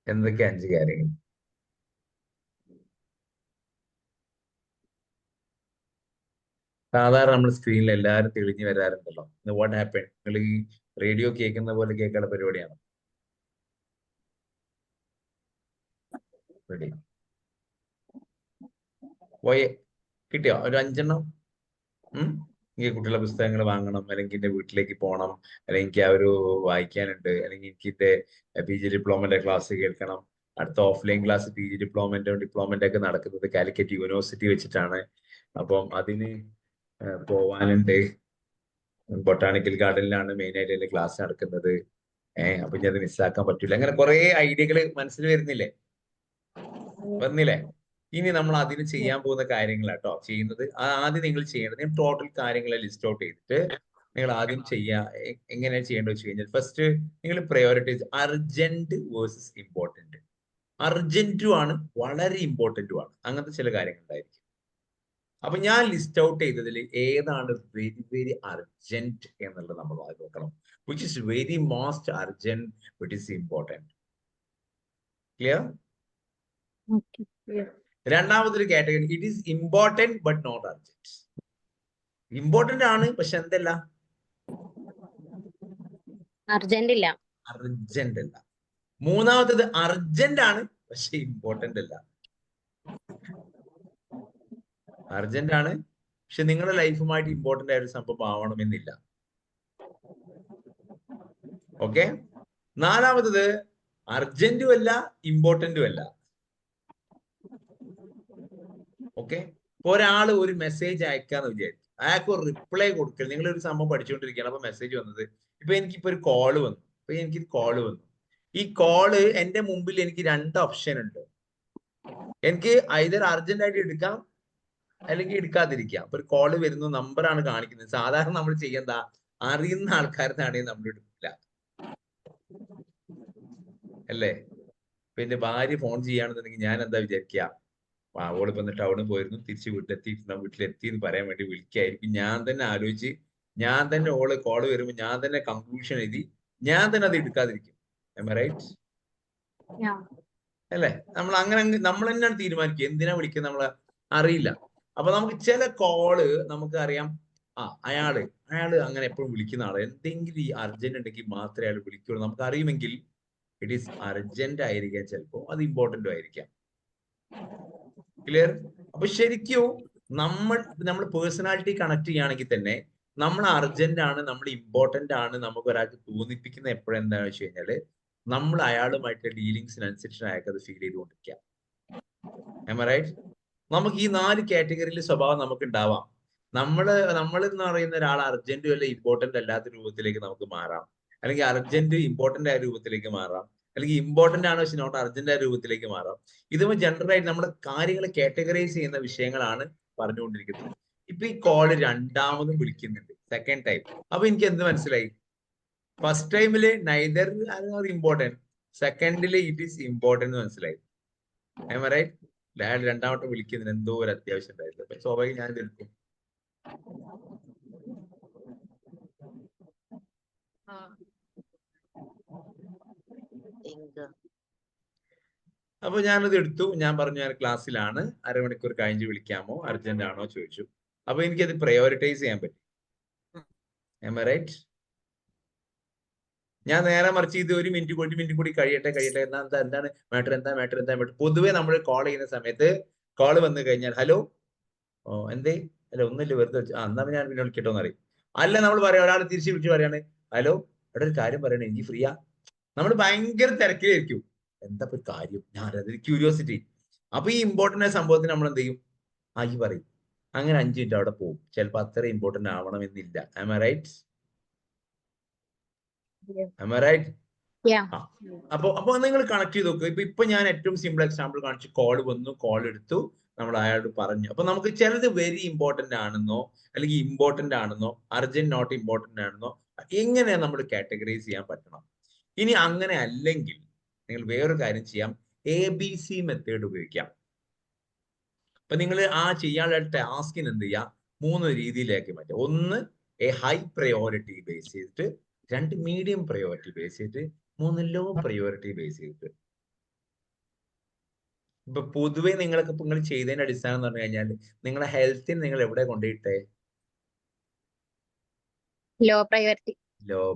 എന്തൊക്കെ 5 കാര്യങ്ങൾ? സാധാരണ നമ്മൾ സ്ക്രീനിൽ എല്ലാവരും തെളിഞ്ഞു വരാറുണ്ടല്ലോ. What happen? നിങ്ങൾ ഈ റേഡിയോ കേൾക്കുന്ന പോലെ കേൾക്കാനുള്ള പരിപാടിയാണ്. റെഡി? പോയെ? കിട്ടിയോ? ഒരു 5 എണ്ണം. എനിക്ക് കുട്ടികളുടെ പുസ്തകങ്ങൾ വാങ്ങണം, അല്ലെങ്കിൽ എന്റെ വീട്ടിലേക്ക് പോകണം, അല്ലെങ്കിൽ എനിക്ക് ഒരു വായിക്കാനുണ്ട്, അല്ലെങ്കിൽ എനിക്ക് എന്റെ PG ഡിപ്ലോമന്റെ ക്ലാസ് കേൾക്കണം. അടുത്ത ഓഫ്ലൈൻ ക്ലാസ് PG ഡിപ്ലോമന്റെ ഒക്കെ നടക്കുന്നത് കാലിക്കറ്റ് യൂണിവേഴ്സിറ്റി വെച്ചിട്ടാണ്. അപ്പം അതിന് പോവാനുണ്ട്. ബൊട്ടാണിക്കൽ ഗാർഡനിലാണ് മെയിൻ ആയിട്ട് എന്റെ ക്ലാസ് നടക്കുന്നത്. അപ്പൊ ഇനി അത് മിസ്സാക്കാൻ പറ്റില്ല. അങ്ങനെ കുറെ ഐഡിയകൾ മനസ്സിൽ വരുന്നില്ലേ? വന്നില്ലേ? ഇനി നമ്മൾ അതിന് ചെയ്യാൻ പോകുന്ന കാര്യങ്ങളാട്ടോ ചെയ്യുന്നത്. ആദ്യം നിങ്ങൾ ചെയ്യേണ്ടത്, ഞാൻ ടോട്ടൽ കാര്യങ്ങളെ ലിസ്റ്റ് ഔട്ട് ചെയ്തിട്ട് നിങ്ങൾ ആദ്യം എങ്ങനെയാണ് ചെയ്യേണ്ടത് വെച്ച് കഴിഞ്ഞാൽ, ഫസ്റ്റ് നിങ്ങൾ പ്രയോറിറ്റൈസ് അർജന്റ് വേഴ്സസ് ഇമ്പോർട്ടന്റ്. അർജന്റും ആണ്, വളരെ ഇമ്പോർട്ടന്റും ആണ്. അങ്ങനത്തെ ചില കാര്യങ്ങൾ ഉണ്ടായിരിക്കും. അപ്പൊ ഞാൻ ലിസ്റ്റ് ഔട്ട് ചെയ്തതിൽ ഏതാണ് വെരി വെരി അർജന്റ് എന്നുള്ളത് നമ്മൾ നോക്കണം. Which is very most urgent, which is important. Clear? രണ്ടാമതൊരു category, it is important but not urgent. Important ആണ്, പക്ഷെ എന്തല്ല, അർജന്റ് ഇല്ല. അർജന്റ് അല്ല. മൂന്നാമത്തത് അർജന്റ് ആണ്, പക്ഷെ ഇമ്പോർട്ടന്റ് അല്ല. അർജന്റ് ആണ്, പക്ഷെ നിങ്ങളുടെ ലൈഫുമായിട്ട് ഇമ്പോർട്ടന്റ് ആയ ഒരു സംഭവം ആവണമെന്നില്ല. ഓക്കെ. നാലാമത്തത് അർജന്റും അല്ല, ഇമ്പോർട്ടന്റും അല്ല. ഓക്കെ. ഒരാൾ ഒരു മെസ്സേജ് അയക്കാന്ന് വിചാരിക്കും, അയാൾക്ക് ഒരു റിപ്ലൈ കൊടുക്കൽ. നിങ്ങൾ ഒരു സംഭവം പഠിച്ചുകൊണ്ടിരിക്കുകയാണ്, അപ്പൊ മെസ്സേജ് വന്നത്, എനിക്കിപ്പോ ഒരു കോള് വന്നു. ഈ കോള് എന്റെ മുമ്പിൽ എനിക്ക് 2 ഓപ്ഷൻ ഉണ്ട്. എനിക്ക് ഐദർ അർജന്റ് ആയിട്ട് എടുക്കാം, അല്ലെങ്കിൽ എടുക്കാതിരിക്കാം. അപ്പൊ ഒരു കോള് വരുന്നു, നമ്പറാണ് കാണിക്കുന്നത്. സാധാരണ നമ്മൾ ചെയ്യേണ്ട, അറിയുന്ന ആൾക്കാരനാണെങ്കിൽ നമ്മൾ എടുക്കില്ല, അല്ലേ? പിന്നെ ഭാര്യ ഫോൺ ചെയ്യുകയാണെന്നുണ്ടെങ്കിൽ ഞാൻ എന്താ വിചാരിക്കുക, ഓളിപ്പോ ടൗണിൽ പോയിരുന്നു, തിരിച്ച് വീട്ടിലെത്തി എന്ന് പറയാൻ വേണ്ടി വിളിക്കായിരിക്കും. ഞാൻ തന്നെ ആലോചിച്ച്, ഞാൻ തന്നെ ഓള് കോള് വരുമ്പോ ഞാൻ തന്നെ കൺക്ലൂഷൻ എഴുതി, ഞാൻ തന്നെ അത് എടുക്കാതിരിക്കും. റൈറ്റ് അല്ലേ? നമ്മൾ തന്നെയാണ് തീരുമാനിക്കുക എന്തിനാ വിളിക്കുന്നത്, നമ്മളെ അറിയില്ല. അപ്പൊ നമുക്ക് ചില കോള് നമുക്ക് അറിയാം, അയാള് അങ്ങനെ എപ്പോഴും വിളിക്കുന്ന ആള്, എന്തെങ്കിലും ഈ അർജന്റ് ഉണ്ടെങ്കിൽ മാത്രമേ അയാൾ വിളിക്കുള്ളൂ. നമുക്ക് അറിയുമെങ്കിൽ ഇറ്റ് ഈസ് അർജന്റ് ആയിരിക്കാം, ചിലപ്പോ അത് ഇമ്പോർട്ടന്റും ആയിരിക്കാം. ക്ലിയർ? അപ്പൊ ശരിക്കും നമ്മൾ പേഴ്സണാലിറ്റി കണക്ട് ചെയ്യുകയാണെങ്കിൽ തന്നെ നമ്മൾ അർജന്റ് ആണ്, നമ്മൾ ഇമ്പോർട്ടന്റ് ആണ്, നമുക്ക് ഒരാൾക്ക് തോന്നിപ്പിക്കുന്ന എപ്പോഴെന്താണെന്ന് വെച്ച് കഴിഞ്ഞാല് നമ്മൾ അയാളുമായിട്ട് ഡീലിങ്സിനനുസരിച്ച് അയാൾക്ക് അത് ഫീൽ ചെയ്തുകൊണ്ടിരിക്കുക. റൈറ്റ്? നമുക്ക് ഈ 4 കാറ്റഗറിയിലെ സ്വഭാവം നമുക്ക് ഉണ്ടാവാം. നമ്മൾ എന്ന് പറയുന്ന ഒരാൾ അർജന്റും അല്ല ഇമ്പോർട്ടന്റ് അല്ലാത്ത രൂപത്തിലേക്ക് നമുക്ക് മാറാം, അല്ലെങ്കിൽ അർജന്റ് ഇമ്പോർട്ടന്റ് ആയ രൂപത്തിലേക്ക് മാറാം, അല്ലെങ്കിൽ ഇമ്പോർട്ടന്റ് ആണ് പക്ഷെ നോട്ട് അർജന്റ് ആയ രൂപത്തിലേക്ക് മാറാം. ഇതും ജനറൽ ആയിട്ട് നമ്മൾ കാര്യങ്ങൾ കാറ്റഗറൈസ് ചെയ്യുന്ന വിഷയങ്ങളാണ് പറഞ്ഞുകൊണ്ടിരിക്കുന്നത്. ഇപ്പൊ ഈ കോള് രണ്ടാമതും വിളിക്കുന്നുണ്ട്, സെക്കൻഡ് ടൈം. അപ്പൊ എനിക്ക് എന്ത് മനസ്സിലായി? ഫസ്റ്റ് ടൈമില് നൈദർ ഇമ്പോർട്ടന്റ്, സെക്കൻഡില് ഇറ്റ് ഈസ് ഇമ്പോർട്ടന്റ് മനസ്സിലായി. റൈറ്റ്? അയാൾ രണ്ടാമത്തെ വിളിക്കുന്നതിന് എന്തോ ഒരു അത്യാവശ്യം ഉണ്ടായിരുന്നു. അപ്പൊ സ്വാഭാവികം ഞാൻ എടുക്കും. അപ്പൊ ഞാനത് എടുത്തു. ഞാൻ പറഞ്ഞു ഞാൻ ക്ലാസ്സിലാണ്, അരമണിക്കൂർ കഴിഞ്ഞ് വിളിക്കാമോ, അർജന്റ് ആണോ ചോദിച്ചു. അപ്പൊ എനിക്കത് പ്രയോറിറ്റൈസ് ചെയ്യാൻ പറ്റി. റൈറ്റ്? ഞാൻ നേരെ മറിച്ച് ഇത് 1 മിനിറ്റ് കൂടി കഴിയട്ടെ എന്താണ് മാറ്റർ. പൊതുവെ നമ്മൾ കോൾ ചെയ്യുന്ന സമയത്ത് കോള് വന്നു കഴിഞ്ഞാൽ ഹലോ, എന്തേ, അല്ല ഒന്നുമില്ല, വെറുതെ എന്നാ ഞാൻ പിന്നെ വിളിക്കട്ടോ എന്ന് പറയും. അല്ല നമ്മൾ പറയാം, ഒരാൾ തിരിച്ച് വിളിച്ച് പറയാണ്, ഹലോ ഇവിടെ ഒരു കാര്യം പറയണേ, എനിക്ക് ഫ്രീയാ. നമ്മൾ ഭയങ്കര തിരക്കിലായിരിക്കും. എന്താ ഒരു കാര്യം, അതൊരു ക്യൂരിയോസിറ്റി. അപ്പൊ ഈ ഇമ്പോർട്ടന്റ് ആയ സംഭവത്തിന് നമ്മൾ എന്ത് ചെയ്യും, ഈ പറയും. അങ്ങനെ 5 മിനിറ്റ് അവിടെ പോകും. ചിലപ്പോ അത്ര ഇമ്പോർട്ടന്റ് ആവണമെന്നില്ല. റൈറ്റ്? റൈറ്റ്? അപ്പൊ നിങ്ങൾ കണക്ട് ചെയ്ത് നോക്കുക. ഇപ്പൊ ഞാൻ ഏറ്റവും സിമ്പിൾ എക്സാമ്പിൾ കാണിച്ചു, കോൾ വന്നു, കോൾ എടുത്തു, നമ്മൾ അയാളോട് പറഞ്ഞു. അപ്പൊ നമുക്ക് ചിലത് വെരി ഇമ്പോർട്ടന്റ് ആണെന്നോ, അല്ലെങ്കിൽ ഇമ്പോർട്ടന്റ് ആണെന്നോ, അർജന്റ് നോട്ട് ഇമ്പോർട്ടന്റ് ആണെന്നോ, എങ്ങനെ നമ്മൾ കാറ്റഗറൈസ് ചെയ്യാൻ പറ്റണം. ഇനി അങ്ങനെ അല്ലെങ്കിൽ നിങ്ങൾ വേറൊരു കാര്യം ചെയ്യാം, ABC മെത്തേഡ് ഉപയോഗിക്കാം. അപ്പൊ നിങ്ങൾ ചെയ്യാനുള്ള ടാസ്കിന് എന്ത് ചെയ്യാം, 3 രീതിയിലേക്ക് മാറ്റാം. 1 ഹൈ പ്രയോറിറ്റി ബേസ് ചെയ്തിട്ട്, 2 മീഡിയം പ്രയോറിറ്റി ബേസ് ചെയ്തിട്ട്, 3 ലോ പ്രയോറിറ്റി ബേസ് ചെയ്തിട്ട്. ഇപ്പൊ പൊതുവെ നിങ്ങൾ ചെയ്തതിന്റെ അടിസ്ഥാനം എന്ന് പറഞ്ഞു കഴിഞ്ഞാൽ നിങ്ങളെ ഹെൽത്തിന് നിങ്ങൾ എവിടെ കൊണ്ടുപോയിട്ടേ? ലോ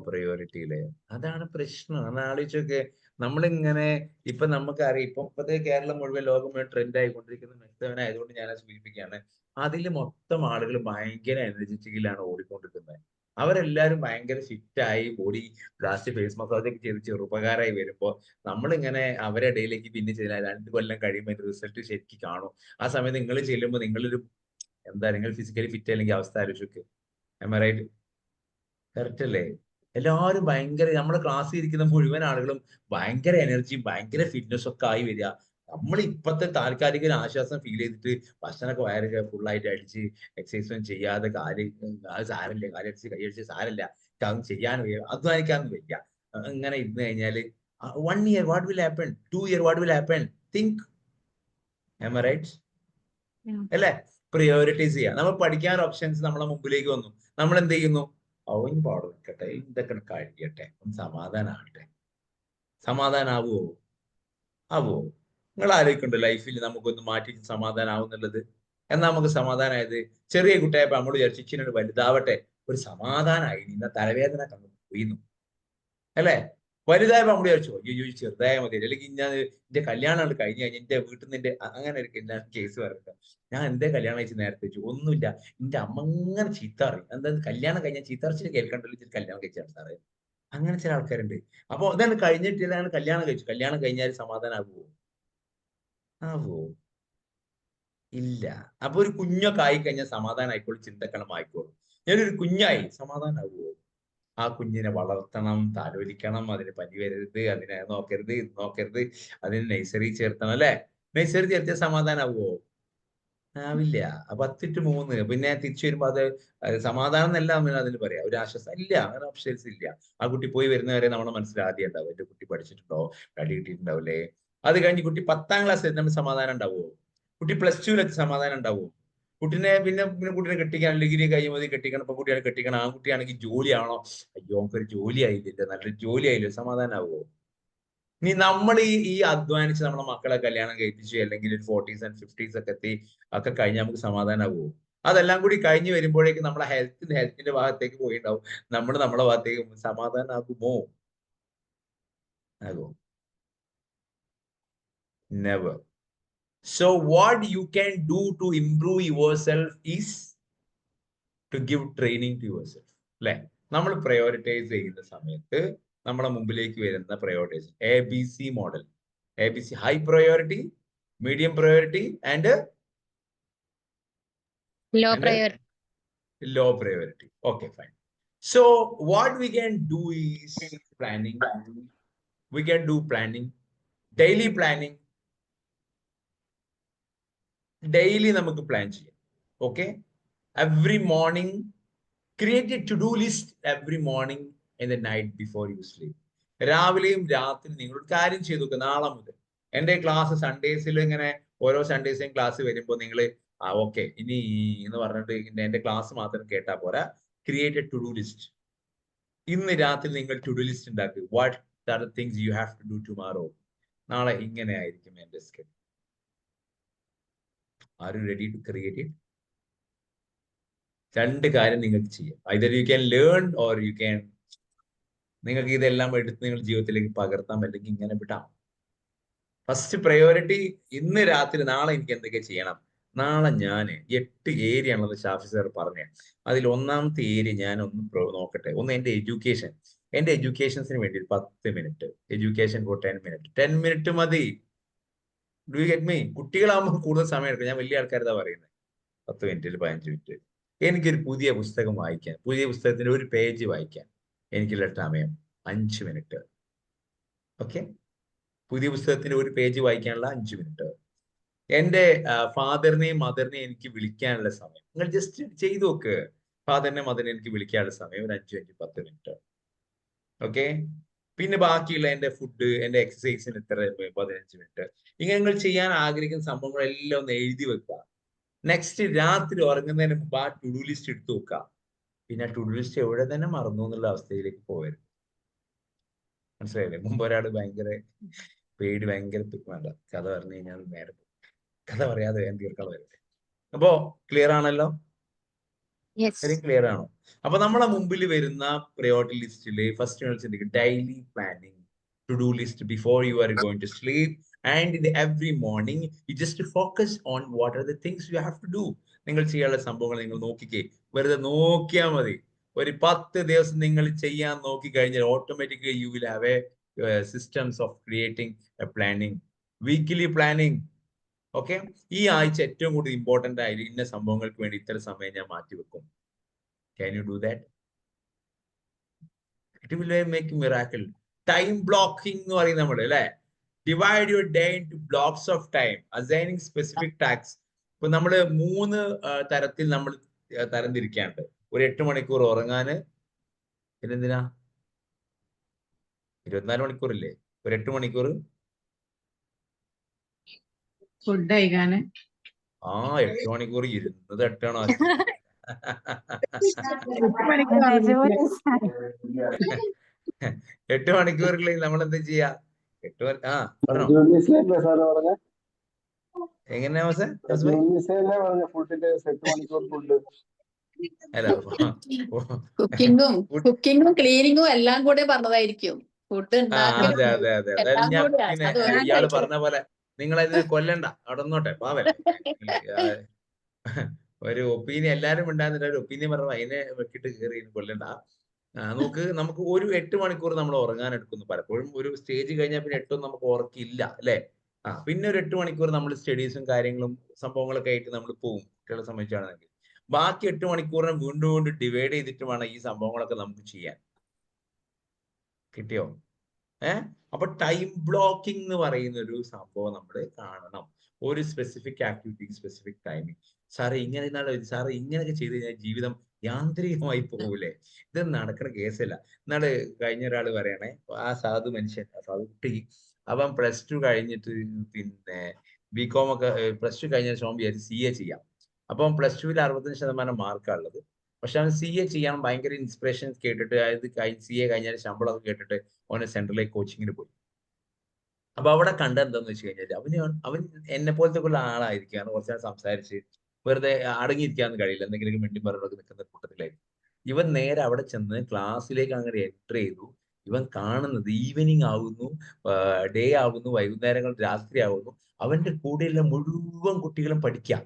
പ്രയോറിറ്റിയില്. അതാണ് പ്രശ്നം. അന്ന് ആലോചിച്ചൊക്കെ, നമ്മളിങ്ങനെ ഇപ്പൊ നമുക്കറിയാം, ഇപ്പോഴത്തെ കേരളം മുഴുവൻ, ലോകം മുഴുവൻ ട്രെൻഡ് ആയിക്കൊണ്ടിരിക്കുന്ന മെത്തേഡ് ആയതുകൊണ്ട് ഞാൻ സൂചിപ്പിക്കുകയാണ്. അതിൽ മൊത്തം ആളുകൾ ഭയങ്കര എനർജറ്റിക്കിലാണ് ഓടിക്കൊണ്ടിരിക്കുന്നത്. അവരെല്ലാരും ഭയങ്കര ഫിറ്റായി, ബോഡി ലാസ്റ്റ് ഫേസ് മസാജ് ഒക്കെ ചെയ്ത് ചെറുപ്പക്കാരായി വരുമ്പോൾ നമ്മളിങ്ങനെ അവരുടെ ഇടയിലേക്ക് പിന്നെ ചെയ്താൽ 2 കൊല്ലം കഴിയുമ്പോൾ അതിന്റെ റിസൾട്ട് ശരിക്കും കാണും. ആ സമയത്ത് നിങ്ങൾ ചെല്ലുമ്പോൾ നിങ്ങൾ ഫിസിക്കലി ഫിറ്റ് അല്ലെങ്കിൽ അവസ്ഥ ആലോചിച്ചൊക്കെ. റൈറ്റ്? കറക്റ്റ് അല്ലേ? എല്ലാവരും ഭയങ്കര, നമ്മുടെ ക്ലാസ്സിൽ ഇരിക്കുന്ന മുഴുവൻ ആളുകളും ഭയങ്കര എനർജിയും ഭയങ്കര ഫിറ്റ്നസ് ഒക്കെ ആയി വരിക. നമ്മൾ ഇപ്പോഴത്തെ താൽക്കാലിക ആശ്വാസം ഫീൽ ചെയ്തിട്ട് ഭക്ഷണമൊക്കെ വയറൊക്കെ ഫുള്ളായിട്ട് അടിച്ച് എക്സസൈസും ചെയ്യാതെ സാരമില്ല, കാലടിച്ച് കൈയടിച്ച് സാരമില്ല, ചെയ്യാൻ അധ്വാനിക്കാന്ന് വയ്യ. ഇങ്ങനെ ഇരുന്ന് കഴിഞ്ഞാല് 1 year what will happen, 2 year what will happen, think. Right അല്ലേ? പ്രയോറിറ്റൈസ് ചെയ്യുക. നമ്മൾ പഠിക്കാൻ ഓപ്ഷൻസ് നമ്മളെ മുമ്പിലേക്ക് വന്നു, നമ്മൾ എന്ത് ചെയ്യുന്നു, അവൻ പാട് നിൽക്കട്ടെ, ഇതൊക്കെ കഴിയട്ടെ, സമാധാനാവട്ടെ. സമാധാനാവുമോ? ആവുമോ? നിങ്ങൾ ആലോചിക്കണ്ടോ ലൈഫിൽ നമുക്കൊന്ന് മാറ്റി സമാധാനാവും എന്നുള്ളത്? എന്നാ നമുക്ക് സമാധാനമായത് ചെറിയ കുട്ടിയായപ്പോ നമ്മൾ വിചാരിച്ചു ഇച്ചിരി വലുതാവട്ടെ, ഒരു സമാധാനമായി, ഇന്ന തലവേദന കണ്ടു പോയിരുന്നു. അല്ലേ? വലുതായപ്പോ നമ്മൾ വിചാരിച്ചു അയ്യോ ചെറുതായ മതി, അല്ലെങ്കിൽ ഞാൻ എന്റെ കല്യാണം കഴിഞ്ഞ് കഴിഞ്ഞാൽ എന്റെ വീട്ടിൽ നിന്ന് എന്റെ അങ്ങനെ ഒരു കേസ് പറയുന്നത്, ഞാൻ എന്തേ കല്യാണം കഴിച്ച് നേരത്തെ വെച്ചു, ഒന്നുമില്ല എന്റെ അമ്മ അങ്ങനെ ചീത്ത അറിയും, എന്താ കല്യാണം കഴിഞ്ഞാൽ ചീത്തറിച്ചിട്ട് കേൾക്കണ്ടല്ലോ കല്യാണം കഴിച്ചാണ് സാറേ. അങ്ങനെ ചില ആൾക്കാരുണ്ട്. അപ്പൊ അതാണ് കഴിഞ്ഞിട്ട് ഇതാണ് കല്യാണം കഴിച്ചു, കല്യാണം കഴിഞ്ഞാൽ സമാധാനം ആകുമോ? ആവോ? ഇല്ല. അപ്പൊ ഒരു കുഞ്ഞൊക്കെ ആയി കഴിഞ്ഞാൽ സമാധാനം ആയിക്കോളും, ചിന്തക്കണം ആയിക്കോളും. ഞാനൊരു കുഞ്ഞായി സമാധാനം ആകുമോ? ആ കുഞ്ഞിനെ വളർത്തണം, താലോലിക്കണം, അതിന് പനി വരരുത്, അതിനെ നോക്കരുത്, ഇത് നോക്കരുത്, അതിന് നഴ്സറി ചേർത്തണം, അല്ലെ? നഴ്സറി ചേർത്തിയ സമാധാനാവോ? ആവില്ല. 10 to 3 പിന്നെ തിരിച്ചു വരുമ്പോ അത് സമാധാനം എന്നല്ല അതിന് പറയാം, ഒരു ആശ്വാസം ഇല്ല, അങ്ങനെ ഓപ്ഷൻസ് ഇല്ല. ആ കുട്ടി പോയി വരുന്നവരെ നമ്മുടെ മനസ്സിൽ ആദ്യം ഉണ്ടാവും, എന്റെ കുട്ടി പഠിച്ചിട്ടുണ്ടോ, അടി കിട്ടിയിട്ടുണ്ടാവില്ലേ. അത് കഴിഞ്ഞ് കുട്ടി 10ാം ക്ലാസ് എത്തുമ്പോൾ സമാധാനം ഉണ്ടാവുമോ? കുട്ടി +2 സമാധാനം ഉണ്ടാവുമോ? കുട്ടിനെ പിന്നെ കുട്ടിനെ കെട്ടിക്കണം, ഡിഗ്രി കഴിയുമ്പോൾ കെട്ടിക്കണം, ഇപ്പൊ കുട്ടിയാണ് കെട്ടിക്കണം, ആൺകുട്ടിയാണെങ്കിൽ ജോലിയാണോ, അയ്യോ നമുക്കൊരു ജോലി ആയില്ല, നല്ലൊരു ജോലി ആയില്ലോ, സമാധാനാവോ? ഇനി നമ്മൾ ഈ അധ്വാനിച്ച് നമ്മുടെ മക്കളെ കല്യാണം കഴിപ്പിച്ചു, അല്ലെങ്കിൽ ഒരു 40s and 50s ഒക്കെ എത്തി ഒക്കെ കഴിഞ്ഞാൽ നമുക്ക് സമാധാനാവോ? അതെല്ലാം കൂടി കഴിഞ്ഞ് വരുമ്പോഴേക്കും നമ്മളെ ഹെൽത്തിന്റെ ഭാഗത്തേക്ക് പോയിണ്ടാവും, നമ്മളെ ഭാഗത്തേക്ക് സമാധാനാകുമോ? ആകുമോ? Never. So what you can do to improve yourself is to give training to yourself. അല്ലെ? നമ്മൾ പ്രയോറിറ്റൈസ് ചെയ്യുന്ന സമയത്ത് നമ്മുടെ മുമ്പിലേക്ക് വരുന്ന prioritise ABC model, ABC high priority, medium priority and Low priority. low priority. Okay, fine. So what we can do is planning. We can do planning, daily planning. Daily നമുക്ക് plan ചെയ്യാം. Okay, every morning create a to do list every morning and the night before you sleep. രാവിലെയും രാത്രി നിങ്ങൾ കാര്യം ചെയ്തു നോക്കുക. നാളെ മുതൽ എന്റെ ക്ലാസ് സൺഡേസിൽ ഇങ്ങനെ ഓരോ സൺഡേസിലും ക്ലാസ് വരുമ്പോൾ നിങ്ങൾ ഓക്കെ ഇനി എന്ന് പറഞ്ഞിട്ട് എന്റെ ക്ലാസ് മാത്രം കേട്ടാ പോരാ, create a to do list. ഇന്ന് രാത്രി നിങ്ങൾ ടു ഡു ലിസ്റ്റ് ഉണ്ടാക്കുക. What are the things you have to do tomorrow? നാളെ ഇങ്ങനെ ആയിരിക്കും എന്റെ schedule. Are you ready to create it? രണ്ട് കാര്യം നിങ്ങൾക്ക് ചെയ്യാം. Either you can learn or you can, നിങ്ങൾക്ക് ഇതെല്ലാം എടുത്ത് നിങ്ങൾ ജീവിതത്തിലേക്ക് പകർത്താം, അല്ലെങ്കിൽ ഇങ്ങനെ വിടാം. ഫസ്റ്റ് പ്രയോറിറ്റി ഇന്ന് രാത്രി, നാളെ എനിക്ക് എന്തൊക്കെ ചെയ്യണം. നാളെ ഞാൻ 8 ഏരിയ ആണെന്ന് ഷാഫി സാർ പറഞ്ഞ, അതിൽ ഒന്നാമത്തെ ഏരിയ ഞാൻ ഒന്ന് നോക്കട്ടെ. ഒന്ന് എന്റെ എഡ്യൂക്കേഷൻ. എന്റെ എഡ്യൂക്കേഷൻസിന് വേണ്ടി 10 minute, education for 10 minute. 10 minute മതി. Do you get me? കുട്ടികളാകുമ്പോൾ കൂടുതൽ സമയം എടുക്കും, ഞാൻ വലിയ ആൾക്കാരതാ പറയുന്നത്. 10 മിനിറ്റിൽ 15 മിനിറ്റ് എനിക്കൊരു പുതിയ പുസ്തകം വായിക്കാൻ, പുതിയ പുസ്തകത്തിന്റെ ഒരു പേജ് വായിക്കാൻ എനിക്കുള്ള സമയം 5 മിനിറ്റ്. ഓക്കെ, പുതിയ പുസ്തകത്തിന്റെ ഒരു പേജ് വായിക്കാനുള്ള 5 മിനിറ്റ്. എന്റെ ഫാദറിനെയും മദറിനെയും എനിക്ക് വിളിക്കാനുള്ള സമയം നിങ്ങൾ ജസ്റ്റ് ചെയ്തു നോക്ക്. ഫാദറിനെ മദറിനെ എനിക്ക് വിളിക്കാനുള്ള സമയം ഒരു 5-10 മിനിറ്റ്. ഓക്കെ, പിന്നെ ബാക്കിയുള്ള എന്റെ ഫുഡ്, എന്റെ എക്സസൈസിന് ഇത്ര 15 മിനിറ്റ്. ഇങ്ങനെ നിങ്ങൾ ചെയ്യാൻ ആഗ്രഹിക്കുന്ന സംഭവങ്ങളെല്ലാം ഒന്ന് എഴുതി വെക്കുക. നെക്സ്റ്റ് രാത്രി ഉറങ്ങുന്നതിന് മുമ്പ് ആ ടു ഡു ലിസ്റ്റ് എടുത്തു നോക്കുക. പിന്നെ ടു ഡു ലിസ്റ്റ് എവിടെ തന്നെ മറന്നു എന്നുള്ള അവസ്ഥയിലേക്ക് പോകരുത്. മനസ്സിലായില്ലേ? മുമ്പ് ഒരാൾ ഭയങ്കര പേടി, ഭയങ്കര വേണ്ട കഥ പറഞ്ഞു കഴിഞ്ഞാൽ നേരെ കഥ പറയാതെ വേഗം തീർക്കാൻ വരട്ടെ. അപ്പോ ക്ലിയർ ആണല്ലോ? വെരി ക്ലിയർ ആണോ? അപ്പൊ നമ്മളെ മുമ്പിൽ വരുന്ന പ്രയോറിറ്റി ലിസ്റ്റില് ഫസ്റ്റ് നിങ്ങൾ ചിന്തിക്കും daily planning, to do list before you are going to sleep and in every morning you just focus on what are the things you have to do. നിങ്ങൾ ചെയ്യാനുള്ള സംഭവങ്ങൾ നിങ്ങൾ നോക്കിക്കേ, വെറുതെ നോക്കിയാൽ മതി. ഒരു 10 ദിവസം നിങ്ങൾ ചെയ്യാൻ നോക്കി കഴിഞ്ഞാൽ automatically you will have A systems of creating A planning, weekly planning. Okay, ഈ ആഴ്ച ഏറ്റവും കൂടുതൽ ഇമ്പോർട്ടന്റ് ആയി ഇന്ന സംഭവങ്ങൾക്ക് വേണ്ടി ഇത്ര സമയം ഞാൻ മാറ്റിവെക്കും. Can you do that? It will make a miracle. Time blocking എന്ന് പറയുന്നത് നമ്മൾ അല്ലെ, divide your day into blocks of time, assigning specific task. ഇപ്പൊ നമ്മള് 3 തരത്തിൽ നമ്മൾ തരംതിരിക്കാണ്ട്. ഒരു 8 മണിക്കൂർ ഉറങ്ങാന്, പിന്നെന്തിനാ 24 മണിക്കൂറില്ലേ, ഒരു 8 മണിക്കൂർ ഫുഡ് കഴിക്കാന്. 8 മണിക്കൂർ ഇരുന്നത് 8 ആണോ? 8 മണിക്കൂറിൽ നമ്മൾ എന്താ ചെയ്യാ? 8 എങ്ങനെയാ അല്ല കുക്കിങ്ങും ക്ലീനിങ്ങും എല്ലാം കൂടെ പറഞ്ഞതായിരിക്കും. ഫുഡ് അതെ ഉണ്ടാക്കലും അതെ അതെ അതെ എല്ലാം ഞാൻ കൂടെ പിന്നെ അത് ഇയാള് പറഞ്ഞ പോലെ നിങ്ങളതിനെ കൊല്ലണ്ട, അവിടെ നിന്നോട്ടെ പാവല്ലേ. ഒരു ഒപ്പീനിയൻ എല്ലാരും ഉണ്ടാകുന്നില്ല, ഒരു ഒപ്പീനിയൻ പറഞ്ഞ അതിനെ വെക്കിട്ട് കയറി കൊല്ലണ്ട. നമുക്ക് ഒരു 8 മണിക്കൂർ നമ്മൾ ഉറങ്ങാൻ എടുക്കുന്നു. പലപ്പോഴും ഒരു സ്റ്റേജ് കഴിഞ്ഞാൽ പിന്നെ 8 നമുക്ക് ഉറക്കില്ല അല്ലെ. പിന്നെ ഒരു 8 മണിക്കൂർ നമ്മൾ സ്റ്റഡീസും കാര്യങ്ങളും സംഭവങ്ങളൊക്കെ ആയിട്ട് നമ്മൾ പോകും കുട്ടികളെ സംബന്ധിച്ചാണെങ്കിൽ. ബാക്കി 8 മണിക്കൂറിനെ വീണ്ടും വീണ്ടും ഡിവൈഡ് ചെയ്തിട്ട് വേണം ഈ സംഭവങ്ങളൊക്കെ നമുക്ക് ചെയ്യാൻ. കിട്ടിയോ? അപ്പൊ ടൈം ബ്ലോക്കിംഗ് എന്ന് പറയുന്ന ഒരു സംഭവം നമ്മൾ കാണണം. ഒരു സ്പെസിഫിക് ആക്ടിവിറ്റി, സ്പെസിഫിക് ടൈമിങ്. സാറേ ഇങ്ങനെയൊക്കെ ചെയ്ത് കഴിഞ്ഞാൽ ജീവിതം യാന്ത്രികമായി പോകൂലേ? ഇത് നടക്കുന്ന കേസല്ല. എന്നാള് കഴിഞ്ഞ ഒരാള് പറയണേ, ആ സാധു മനുഷ്യൻ, സാധു കുട്ടി, അവൻ +2 കഴിഞ്ഞിട്ട് പിന്നെ ബികോം ഒക്കെ +2 കഴിഞ്ഞ ശേഷം വിചാരിച്ചു CA ചെയ്യാം. അപ്പം +2 65% മാർക്കാണുള്ളത്. പക്ഷെ അവൻ CA ചെയ്യാൻ ഭയങ്കര ഇൻസ്പിറേഷൻ കേട്ടിട്ട്, അതായത് CA കഴിഞ്ഞാൽ ശമ്പളമൊക്കെ കേട്ടിട്ട് അവന് സെൻട്രലിലേക്ക് കോച്ചിങ്ങിന് പോയി. അപ്പൊ അവിടെ കണ്ട എന്താന്ന് വെച്ച് കഴിഞ്ഞാൽ അവൻ എന്നെ പോലത്തെ ഉള്ള ആളായിരിക്കാണ്. കുറച്ച് നേരം സംസാരിച്ച് വെറുതെ അടങ്ങിയിരിക്കാന്ന് കഴിയില്ല, എന്തെങ്കിലും മിണ്ടി പറഞ്ഞൊക്കെ നിൽക്കുന്ന കൂട്ടത്തിലായിരിക്കും. ഇവൻ നേരെ അവിടെ ചെന്ന് ക്ലാസ്സിലേക്ക് അങ്ങനെ എൻ്റർ ചെയ്തു. ഇവൻ കാണുന്നത് ഈവനിങ് ആവുന്നു, ഡേ ആവുന്നു, വൈകുന്നേരങ്ങൾ രാത്രി ആവുന്നു. അവന്റെ കൂടെയുള്ള മുഴുവൻ കുട്ടികളും പഠിക്കാം.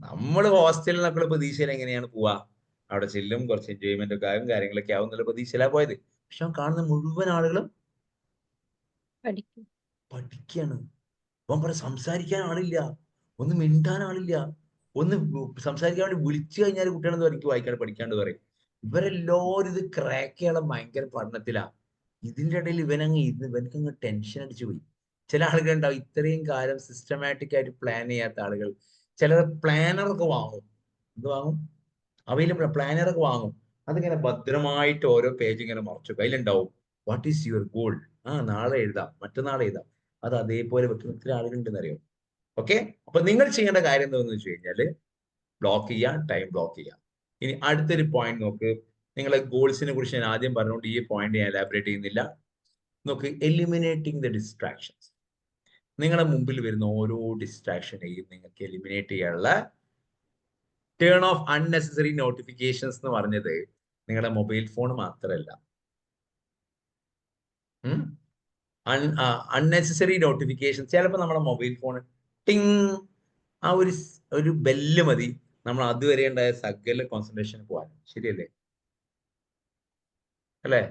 നമ്മൾ ഹോസ്റ്റലിൽ നിന്നൊക്കെ പ്രതീക്ഷയിൽ എങ്ങനെയാണ് പോവാ? അവിടെ ചെല്ലും, കുറച്ച് എൻജോയ്മെന്റ് ഒക്കെ ആകും, കാര്യങ്ങളൊക്കെ ആവും എന്നുള്ള പ്രതീക്ഷയിലാണ് പോയത്. പക്ഷെ അവൻ കാണുന്ന മുഴുവൻ ആളുകളും പഠിക്കാണ്. അവൻ പറ സംസാരിക്കാൻ ആളില്ല, ഒന്ന് മിണ്ടാൻ ആളില്ല, ഒന്ന് സംസാരിക്കാൻ വേണ്ടി വിളിച്ചു കഴിഞ്ഞാൽ കുട്ടികളെന്ന് പറയും വായിക്കാണ്ട് പഠിക്കാണ്ട് പറയും. ഇവരെല്ലാവരും ഇത് ക്രാക്ക് ചെയ്യാൻ ഭയങ്കര പഠനത്തിലാ. ഇതിന്റെ ഇടയിൽ ഇവനക്കങ്ങ് ടെൻഷൻ അടിച്ചു പോയി. ചില ആളുകൾ ഉണ്ടാവും ഇത്രയും കാലം സിസ്റ്റമാറ്റിക് ആയിട്ട് പ്ലാൻ ചെയ്യാത്ത ആളുകൾ. ചിലർ പ്ലാനറൊക്കെ വാങ്ങും. എന്ത് വാങ്ങും? അവൈലബിൾ പ്ലാനറൊക്കെ വാങ്ങും. അതിങ്ങനെ ഭദ്രമായിട്ട് ഓരോ പേജ് ഇങ്ങനെ മറച്ചു അതിലുണ്ടാവും വാട്ട് ഈസ് യുവർ ഗോൾ. നാളെ എഴുതാം, മറ്റന്നാൾ എഴുതാം. അത് അതേപോലെ വെക്കുന്ന ഇത്ര ആളുകളുണ്ടെന്ന് അറിയോ? ഓക്കെ. അപ്പൊ നിങ്ങൾ ചെയ്യേണ്ട കാര്യം എന്താണെന്ന് വെച്ച് കഴിഞ്ഞാല് ബ്ലോക്ക് ചെയ്യാം, ടൈം ബ്ലോക്ക് ചെയ്യാം. ഇനി അടുത്തൊരു പോയിന്റ് നോക്ക്. നിങ്ങളെ ഗോൾസിനെ കുറിച്ച് ഞാൻ ആദ്യം പറഞ്ഞുകൊണ്ട് ഈ പോയിന്റ് ഞാൻ എലാബറേറ്റ് ചെയ്യുന്നില്ല. നോക്ക്, എലിമിനേറ്റിംഗ് ദ ഡിസ്ട്രാക്ഷൻസ്. നിങ്ങളുടെ മുമ്പിൽ വരുന്ന ഓരോ ഡിസ്ട്രാക്ഷനെയും നിങ്ങൾക്ക് എലിമിനേറ്റ് ചെയ്യാനുള്ള ടേൺ ഓഫ് അൺനെസസറി നോട്ടിഫിക്കേഷൻസ് എന്ന് പറഞ്ഞത് നിങ്ങളുടെ മൊബൈൽ ഫോൺ മാത്രമല്ല. അൺനെസസറി നോട്ടിഫിക്കേഷൻ ചിലപ്പോൾ നമ്മുടെ മൊബൈൽ ഫോൺ ടിങ് ആ ഒരു ബെല്ല് മതി നമ്മൾ അതുവരെ ഉണ്ടായ സകല കോൺസെൻട്രേഷൻ പോകാൻ. ശരിയല്ലേ? അല്ലെ?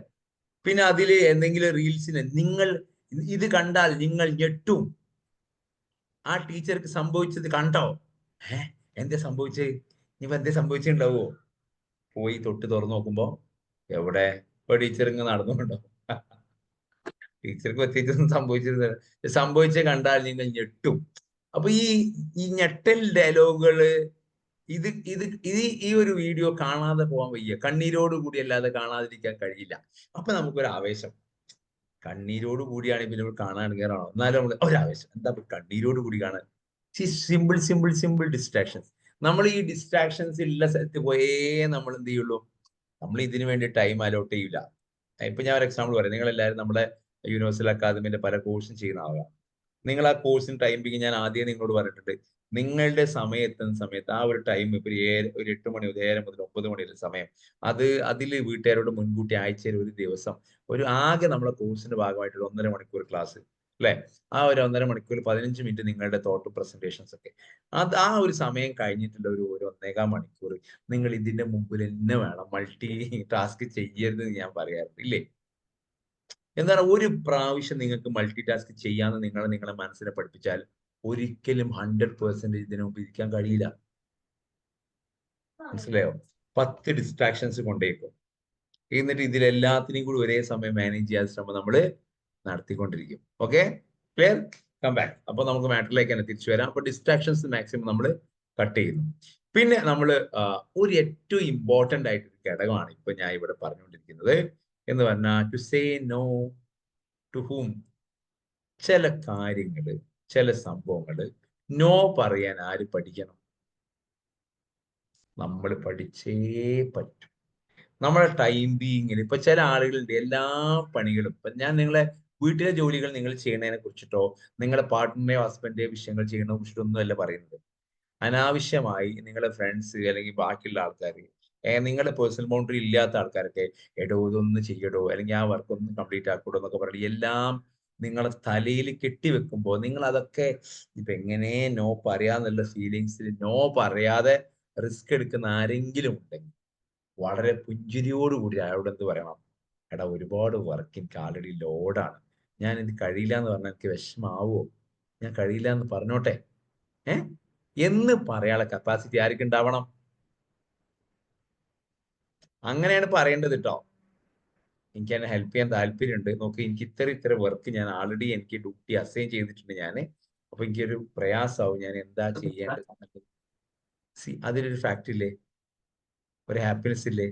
പിന്നെ അതിൽ എന്തെങ്കിലും റീൽസിന് നിങ്ങൾ ഇത് കണ്ടാൽ നിങ്ങൾ ഞെട്ടും. ആ ടീച്ചർക്ക് സംഭവിച്ചത് കണ്ടോ? എന്താ സംഭവിച്ചത്? ഇനിയിപ്പോ എന്തേ സംഭവിച്ചിട്ടുണ്ടാവോ? പോയി തൊട്ട് തുറന്നു നോക്കുമ്പോ എവിടെ ഇപ്പൊ ടീച്ചർ ഇങ്ങനെ നടന്നുകൊണ്ടോ? ടീച്ചർക്ക് പ്രത്യേകിച്ചൊന്നും സംഭവിച്ച കണ്ടാൽ നിങ്ങൾ ഞെട്ടും. അപ്പൊ ഈ ഞെട്ടൽ ഡയലോഗുകള് ഈ ഒരു വീഡിയോ കാണാതെ പോകാൻ വയ്യ. കണ്ണീരോട് കൂടി അല്ലാതെ കാണാതിരിക്കാൻ കഴിയില്ല. അപ്പൊ നമുക്കൊരു ആവേശം, കണ്ണീരോട് കൂടിയാണ് പിന്നെ കാണാൻ കയറാണോ, എന്നാലും നമ്മൾ ഒരാവേശം, എന്താ കണ്ണീരോട് കൂടി കാണാൻ. Simple distractions. നമ്മൾ ഈ ഡിസ്ട്രാക്ഷൻസ് ഉള്ള സ്ഥലത്ത് പോയേ നമ്മൾ എന്ത് ചെയ്യുള്ളൂ? നമ്മൾ ഇതിനു വേണ്ടി ടൈം അലോട്ട് ചെയ്യില്ല. ഇപ്പൊ ഞാൻ ഒരു എക്സാമ്പിൾ പറയാം. നിങ്ങൾ എല്ലാവരും നമ്മുടെ യൂണിവേഴ്സൽ അക്കാദമിന്റെ പല കോഴ്സും ചെയ്യുന്ന ആളാണ്. നിങ്ങൾ ആ കോഴ്സിന് ടൈമിങ് ഞാൻ ആദ്യം നിങ്ങളോട് പറഞ്ഞിട്ടുണ്ട്. നിങ്ങളുടെ സമയം എത്തുന്ന സമയത്ത് ആ ഒരു ടൈം ഇപ്പൊ ഒരു 8 മണി മുതൽ 7 മുതൽ 9 മണി വരെ സമയം, അതിൽ വീട്ടുകാരോട് മുൻകൂട്ടി ആഴ്ചയിൽ ഒരു ദിവസം ആകെ നമ്മുടെ കോഴ്സിന്റെ ഭാഗമായിട്ട് 1.5 മണിക്കൂർ ക്ലാസ് അല്ലെ? ആ ഒരു 1.5 മണിക്കൂർ 15 മിനിറ്റ് നിങ്ങളുടെ തോട്ട് പ്രസന്റേഷൻസ് ഒക്കെ. ആ ഒരു സമയം കഴിഞ്ഞിട്ടുള്ള ഒരു 1.25 മണിക്കൂർ നിങ്ങൾ ഇതിന്റെ മുമ്പിൽ തന്നെ വേണം. മൾട്ടി ടാസ്ക് ചെയ്യരുത് എന്ന് ഞാൻ പറയാറുണ്ട്, ഇല്ലേ? എന്താണ്, ഒരു പ്രാവശ്യം നിങ്ങൾക്ക് മൾട്ടി ടാസ്ക് ചെയ്യാന്ന് നിങ്ങളെ മനസ്സിനെ പഠിപ്പിച്ചാൽ ഒരിക്കലും 100% ഇതിനു മുമ്പ് ഇരിക്കാൻ കഴിയില്ല. മനസ്സിലായോ? 10 ഡിസ്ട്രാക്ഷൻസ് കൊണ്ടേക്കും. എന്നിട്ട് ഇതിലെല്ലാത്തിനെയും കൂടി ഒരേ സമയം മാനേജ് ചെയ്യാൻ ശ്രമം നമ്മൾ നടത്തിക്കൊണ്ടിരിക്കും. Okay, clear? Come back. അപ്പൊ നമുക്ക് മാറ്ററിലേക്ക് തന്നെ തിരിച്ചു വരാം. അപ്പൊ ഡിസ്ട്രാക്ഷൻസ് മാക്സിമം നമ്മൾ കട്ട് ചെയ്യുന്നു. പിന്നെ നമ്മൾ ഒരു ഏറ്റവും ഇമ്പോർട്ടന്റ് ആയിട്ടൊരു ഘടകമാണ് ഇപ്പൊ ഞാൻ ഇവിടെ പറഞ്ഞുകൊണ്ടിരിക്കുന്നത് എന്ന് പറഞ്ഞാൽ to say no to whom. ചില കാര്യങ്ങള്, ചില സംഭവങ്ങള് നോ പറയാൻ ആര് പഠിക്കണം? നമ്മൾ പഠിച്ചേ പറ്റും. നമ്മുടെ ടൈം ബീയിങ്ങിൽ ഇപ്പൊ ചില ആളുകളുണ്ട് എല്ലാ പണികളും, ഇപ്പൊ ഞാൻ നിങ്ങളെ വീട്ടിലെ ജോലികൾ നിങ്ങൾ ചെയ്യുന്നതിനെ കുറിച്ചിട്ടോ നിങ്ങളുടെ പാർട്ട്ണറിനെയോ ഹസ്ബൻഡിനെയോ വിഷയങ്ങൾ ചെയ്യുന്നതിനെ കുറിച്ചിട്ടൊന്നും അല്ല പറയുന്നത്. അനാവശ്യമായി നിങ്ങളുടെ ഫ്രണ്ട്സ് അല്ലെങ്കിൽ ബാക്കിയുള്ള ആൾക്കാർ, നിങ്ങളുടെ പേഴ്സണൽ ബൗണ്ടറി ഇല്ലാത്ത ആൾക്കാരൊക്കെ എടോ ഇതൊന്ന് ചെയ്യടോ അല്ലെങ്കിൽ ആ വർക്ക് ഒന്ന് കംപ്ലീറ്റ് ആക്കൂടോ എന്നൊക്കെ പറഞ്ഞ് എല്ലാം നിങ്ങളെ തലയിൽ കെട്ടിവെക്കുമ്പോൾ നിങ്ങൾ അതൊക്കെ ഇപ്പൊ എങ്ങനെ നോ പറയാന്നുള്ള ഫീലിങ്സിൽ നോ പറയാതെ റിസ്ക് എടുക്കുന്ന ആരെങ്കിലും ഉണ്ടെങ്കിൽ വളരെ പുഞ്ചിരിയോടുകൂടി അയാളോട് എന്ത് പറയണം, എടാ ഒരുപാട് വർക്ക് എനിക്ക് ആൾറെഡി ലോഡാണ്, ഞാൻ ഇത് കഴിയില്ല എന്ന് പറഞ്ഞാൽ എനിക്ക് വിഷമാവോ, ഞാൻ കഴിയില്ല എന്ന് പറഞ്ഞോട്ടെ എന്ന് പറയാനുള്ള കപ്പാസിറ്റി ആർക്ക് ഉണ്ടാവണം? അങ്ങനെയാണ് പറയേണ്ടത് കേട്ടോ. എനിക്ക് എന്നെ ഹെൽപ്പ് ചെയ്യാൻ താല്പര്യമുണ്ട്, നോക്ക് എനിക്ക് ഇത്ര വർക്ക് ഞാൻ ആൾറെഡി എനിക്ക് ഡ്യൂട്ടി അസൈൻ ചെയ്തിട്ടുണ്ട് ഞാൻ, അപ്പൊ എനിക്കൊരു പ്രയാസമാവും, ഞാൻ എന്താ ചെയ്യേണ്ടത്. അതിലൊരു ഫാക്ട് ഇല്ലേ, ഒരു ഹാപ്പിനെസ് ഇല്ലേ,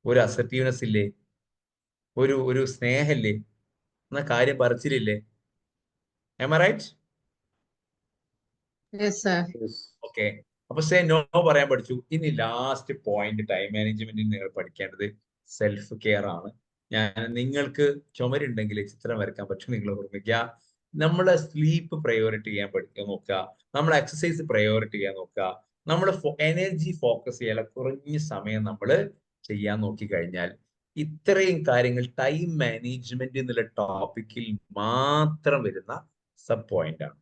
ഒരു അസർട്ടീവ്നെസ് ഇല്ലേ, ഒരു സ്നേഹമില്ലേ, എന്ന കാര്യം പറിച്ചിലില്ലേ? Am I right? Yes, sir. Okay. അപ്പൊ സേ നോ പറയാൻ പഠിച്ചു. ഇനി ലാസ്റ്റ് പോയിന്റ് ടൈം മാനേജ്മെന്റിൽ നിങ്ങൾ പഠിക്കേണ്ടത് സെൽഫ് കെയർ ആണ്. നിങ്ങൾക്ക് ചുമരുണ്ടെങ്കിൽ ചിത്രം വരയ്ക്കാൻ പറ്റും, നിങ്ങൾ ഓർമ്മിക്കുക. നമ്മളെ സ്ലീപ്പ് പ്രയോറിറ്റി ചെയ്യാൻ പഠിക്കാൻ നോക്കുക, നമ്മളെ എക്സസൈസ് പ്രയോറിറ്റി ചെയ്യാൻ നോക്കുക, നമ്മുടെ എനർജി ഫോക്കസ് ചെയ്യാൻ കുറഞ്ഞ സമയം നമ്മൾ ചെയ്യാൻ നോക്കി കഴിഞ്ഞാൽ ഇത്രയും കാര്യങ്ങൾ ടൈം മാനേജ്മെന്റ് എന്നുള്ള ടോപ്പിക്കിൽ മാത്രം വരുന്ന സബ് പോയിന്റ് ആണ്.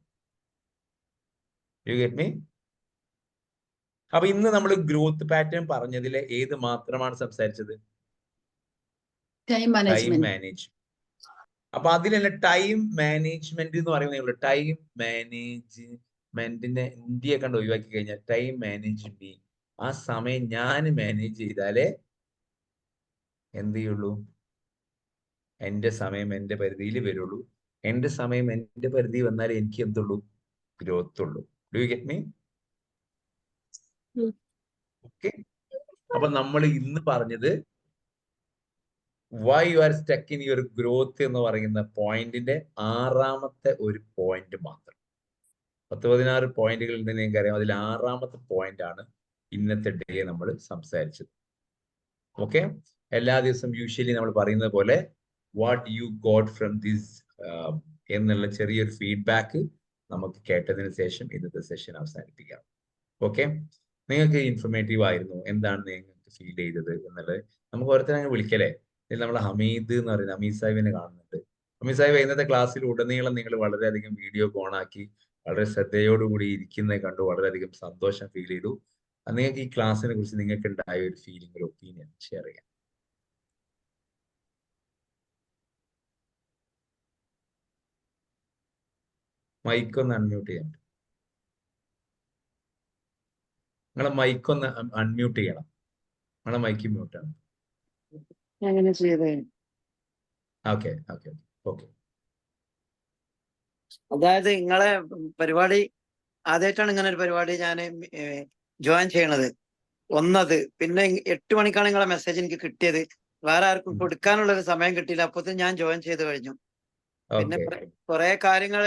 U get me? അപ്പൊ ഇന്ന് നമ്മൾ ഗ്രോത്ത് പാറ്റേൺ പറഞ്ഞതിൽ ഏത് മാത്രമാണ് സംസാരിച്ചത്? Time time management. മാനേജ്. അപ്പൊ അതിലല്ല ടൈം മാനേജ്മെന്റ് എന്ന് പറയുന്നത്, ടൈം മാനേജ്മെന്റിനെ ഇന്ത്യ കണ്ട് ഒഴിവാക്കി കഴിഞ്ഞാൽ ടൈം മാനേജ് മീ, ആ സമയം ഞാൻ മാനേജ് ചെയ്താലേ എന്ത് ചെയ്യുള്ളൂ, എന്റെ സമയം എന്റെ പരിധിയിൽ വരുള്ളൂ. എന്റെ സമയം എന്റെ പരിധി വന്നാലേ എനിക്ക് എന്തുള്ളൂ, ഗ്രോത്ത് ഉള്ളൂ. Do you get me? Okay. അപ്പൊ നമ്മൾ ഇന്ന് പറഞ്ഞത് why you are stuck in your growth എന്ന് പറയുന്ന പോയിന്റിന്റെ 6ാമത്തെ ഒരു പോയിന്റ് മാത്രം. 10-16 പോയിന്റുകൾ ഉണ്ടെന്ന് എനിക്കറിയാം, അതിൽ 6ാമത്തെ പോയിന്റ് ആണ് ഇന്നത്തെ ഡേ നമ്മൾ സംസാരിച്ചത്. ഓക്കെ. എല്ലാ ദിവസവും യൂഷ്വലി നമ്മൾ പറയുന്നത് പോലെ what you got from this എന്നുള്ള ചെറിയൊരു ഫീഡ്ബാക്ക് നമുക്ക് കേട്ടതിന് ശേഷം ഇന്നത്തെ സെഷൻ അവസാനിപ്പിക്കാം. ഓക്കെ. നിങ്ങൾക്ക് ഇൻഫർമേറ്റീവ് ആയിരുന്നു, എന്താണ് നിങ്ങൾക്ക് ഫീൽ ചെയ്തത് എന്നുള്ളത് നമുക്ക് ഓരോരുത്തരെ വിളിക്കലേ. ഇതിൽ നമ്മൾ ഹമീദ് എന്ന് പറയുന്നത് ഹമീദ് സാഹിബിനെ കാണുന്നുണ്ട്. ഹമീദ് സാഹിബ് ഇന്നത്തെ ക്ലാസ്സിൽ ഉടനീളം നിങ്ങൾ വളരെയധികം വീഡിയോ ഓണാക്കി വളരെ ശ്രദ്ധയോടുകൂടി ഇരിക്കുന്നത് കണ്ടു, വളരെയധികം സന്തോഷം ഫീൽ ചെയ്തു. നിങ്ങൾക്ക് ഈ ക്ലാസ്സിനെ കുറിച്ച് നിങ്ങൾക്ക് ഉണ്ടായ ഒരു ഫീലിംഗ്, ഒരു ഒപ്പീനിയൻ ഷെയർ ചെയ്യാം. മൈക്കൊന്ന് അൺമ്യൂട്ട് ചെയ്യാം. നിങ്ങളെ മൈക്കൊന്ന് അൺമ്യൂട്ട് ചെയ്യണം. നിങ്ങളെ മൈക്ക് മ്യൂട്ടാണ്. അങ്ങനെ ചെയ്തേ. Okay okay okay. അതായത് നിങ്ങളെ പരിപാടി ആദ്യമായിട്ടാണ് ഇങ്ങനെ ഒരു പരിപാടി ഞാൻ ജോയിൻ ചെയ്യണത്. ഒന്നത്, പിന്നെ 8 മണിക്കാണ് നിങ്ങളെ മെസ്സേജ് എനിക്ക് കിട്ടിയത്. വേറെ ആർക്കും കൊടുക്കാനുള്ള ഒരു സമയം കിട്ടിയില്ല, അപ്പോഴത്തേക്കും ഞാൻ ജോയിൻ ചെയ്ത് കഴിഞ്ഞു. പിന്നെ കുറെ കാര്യങ്ങൾ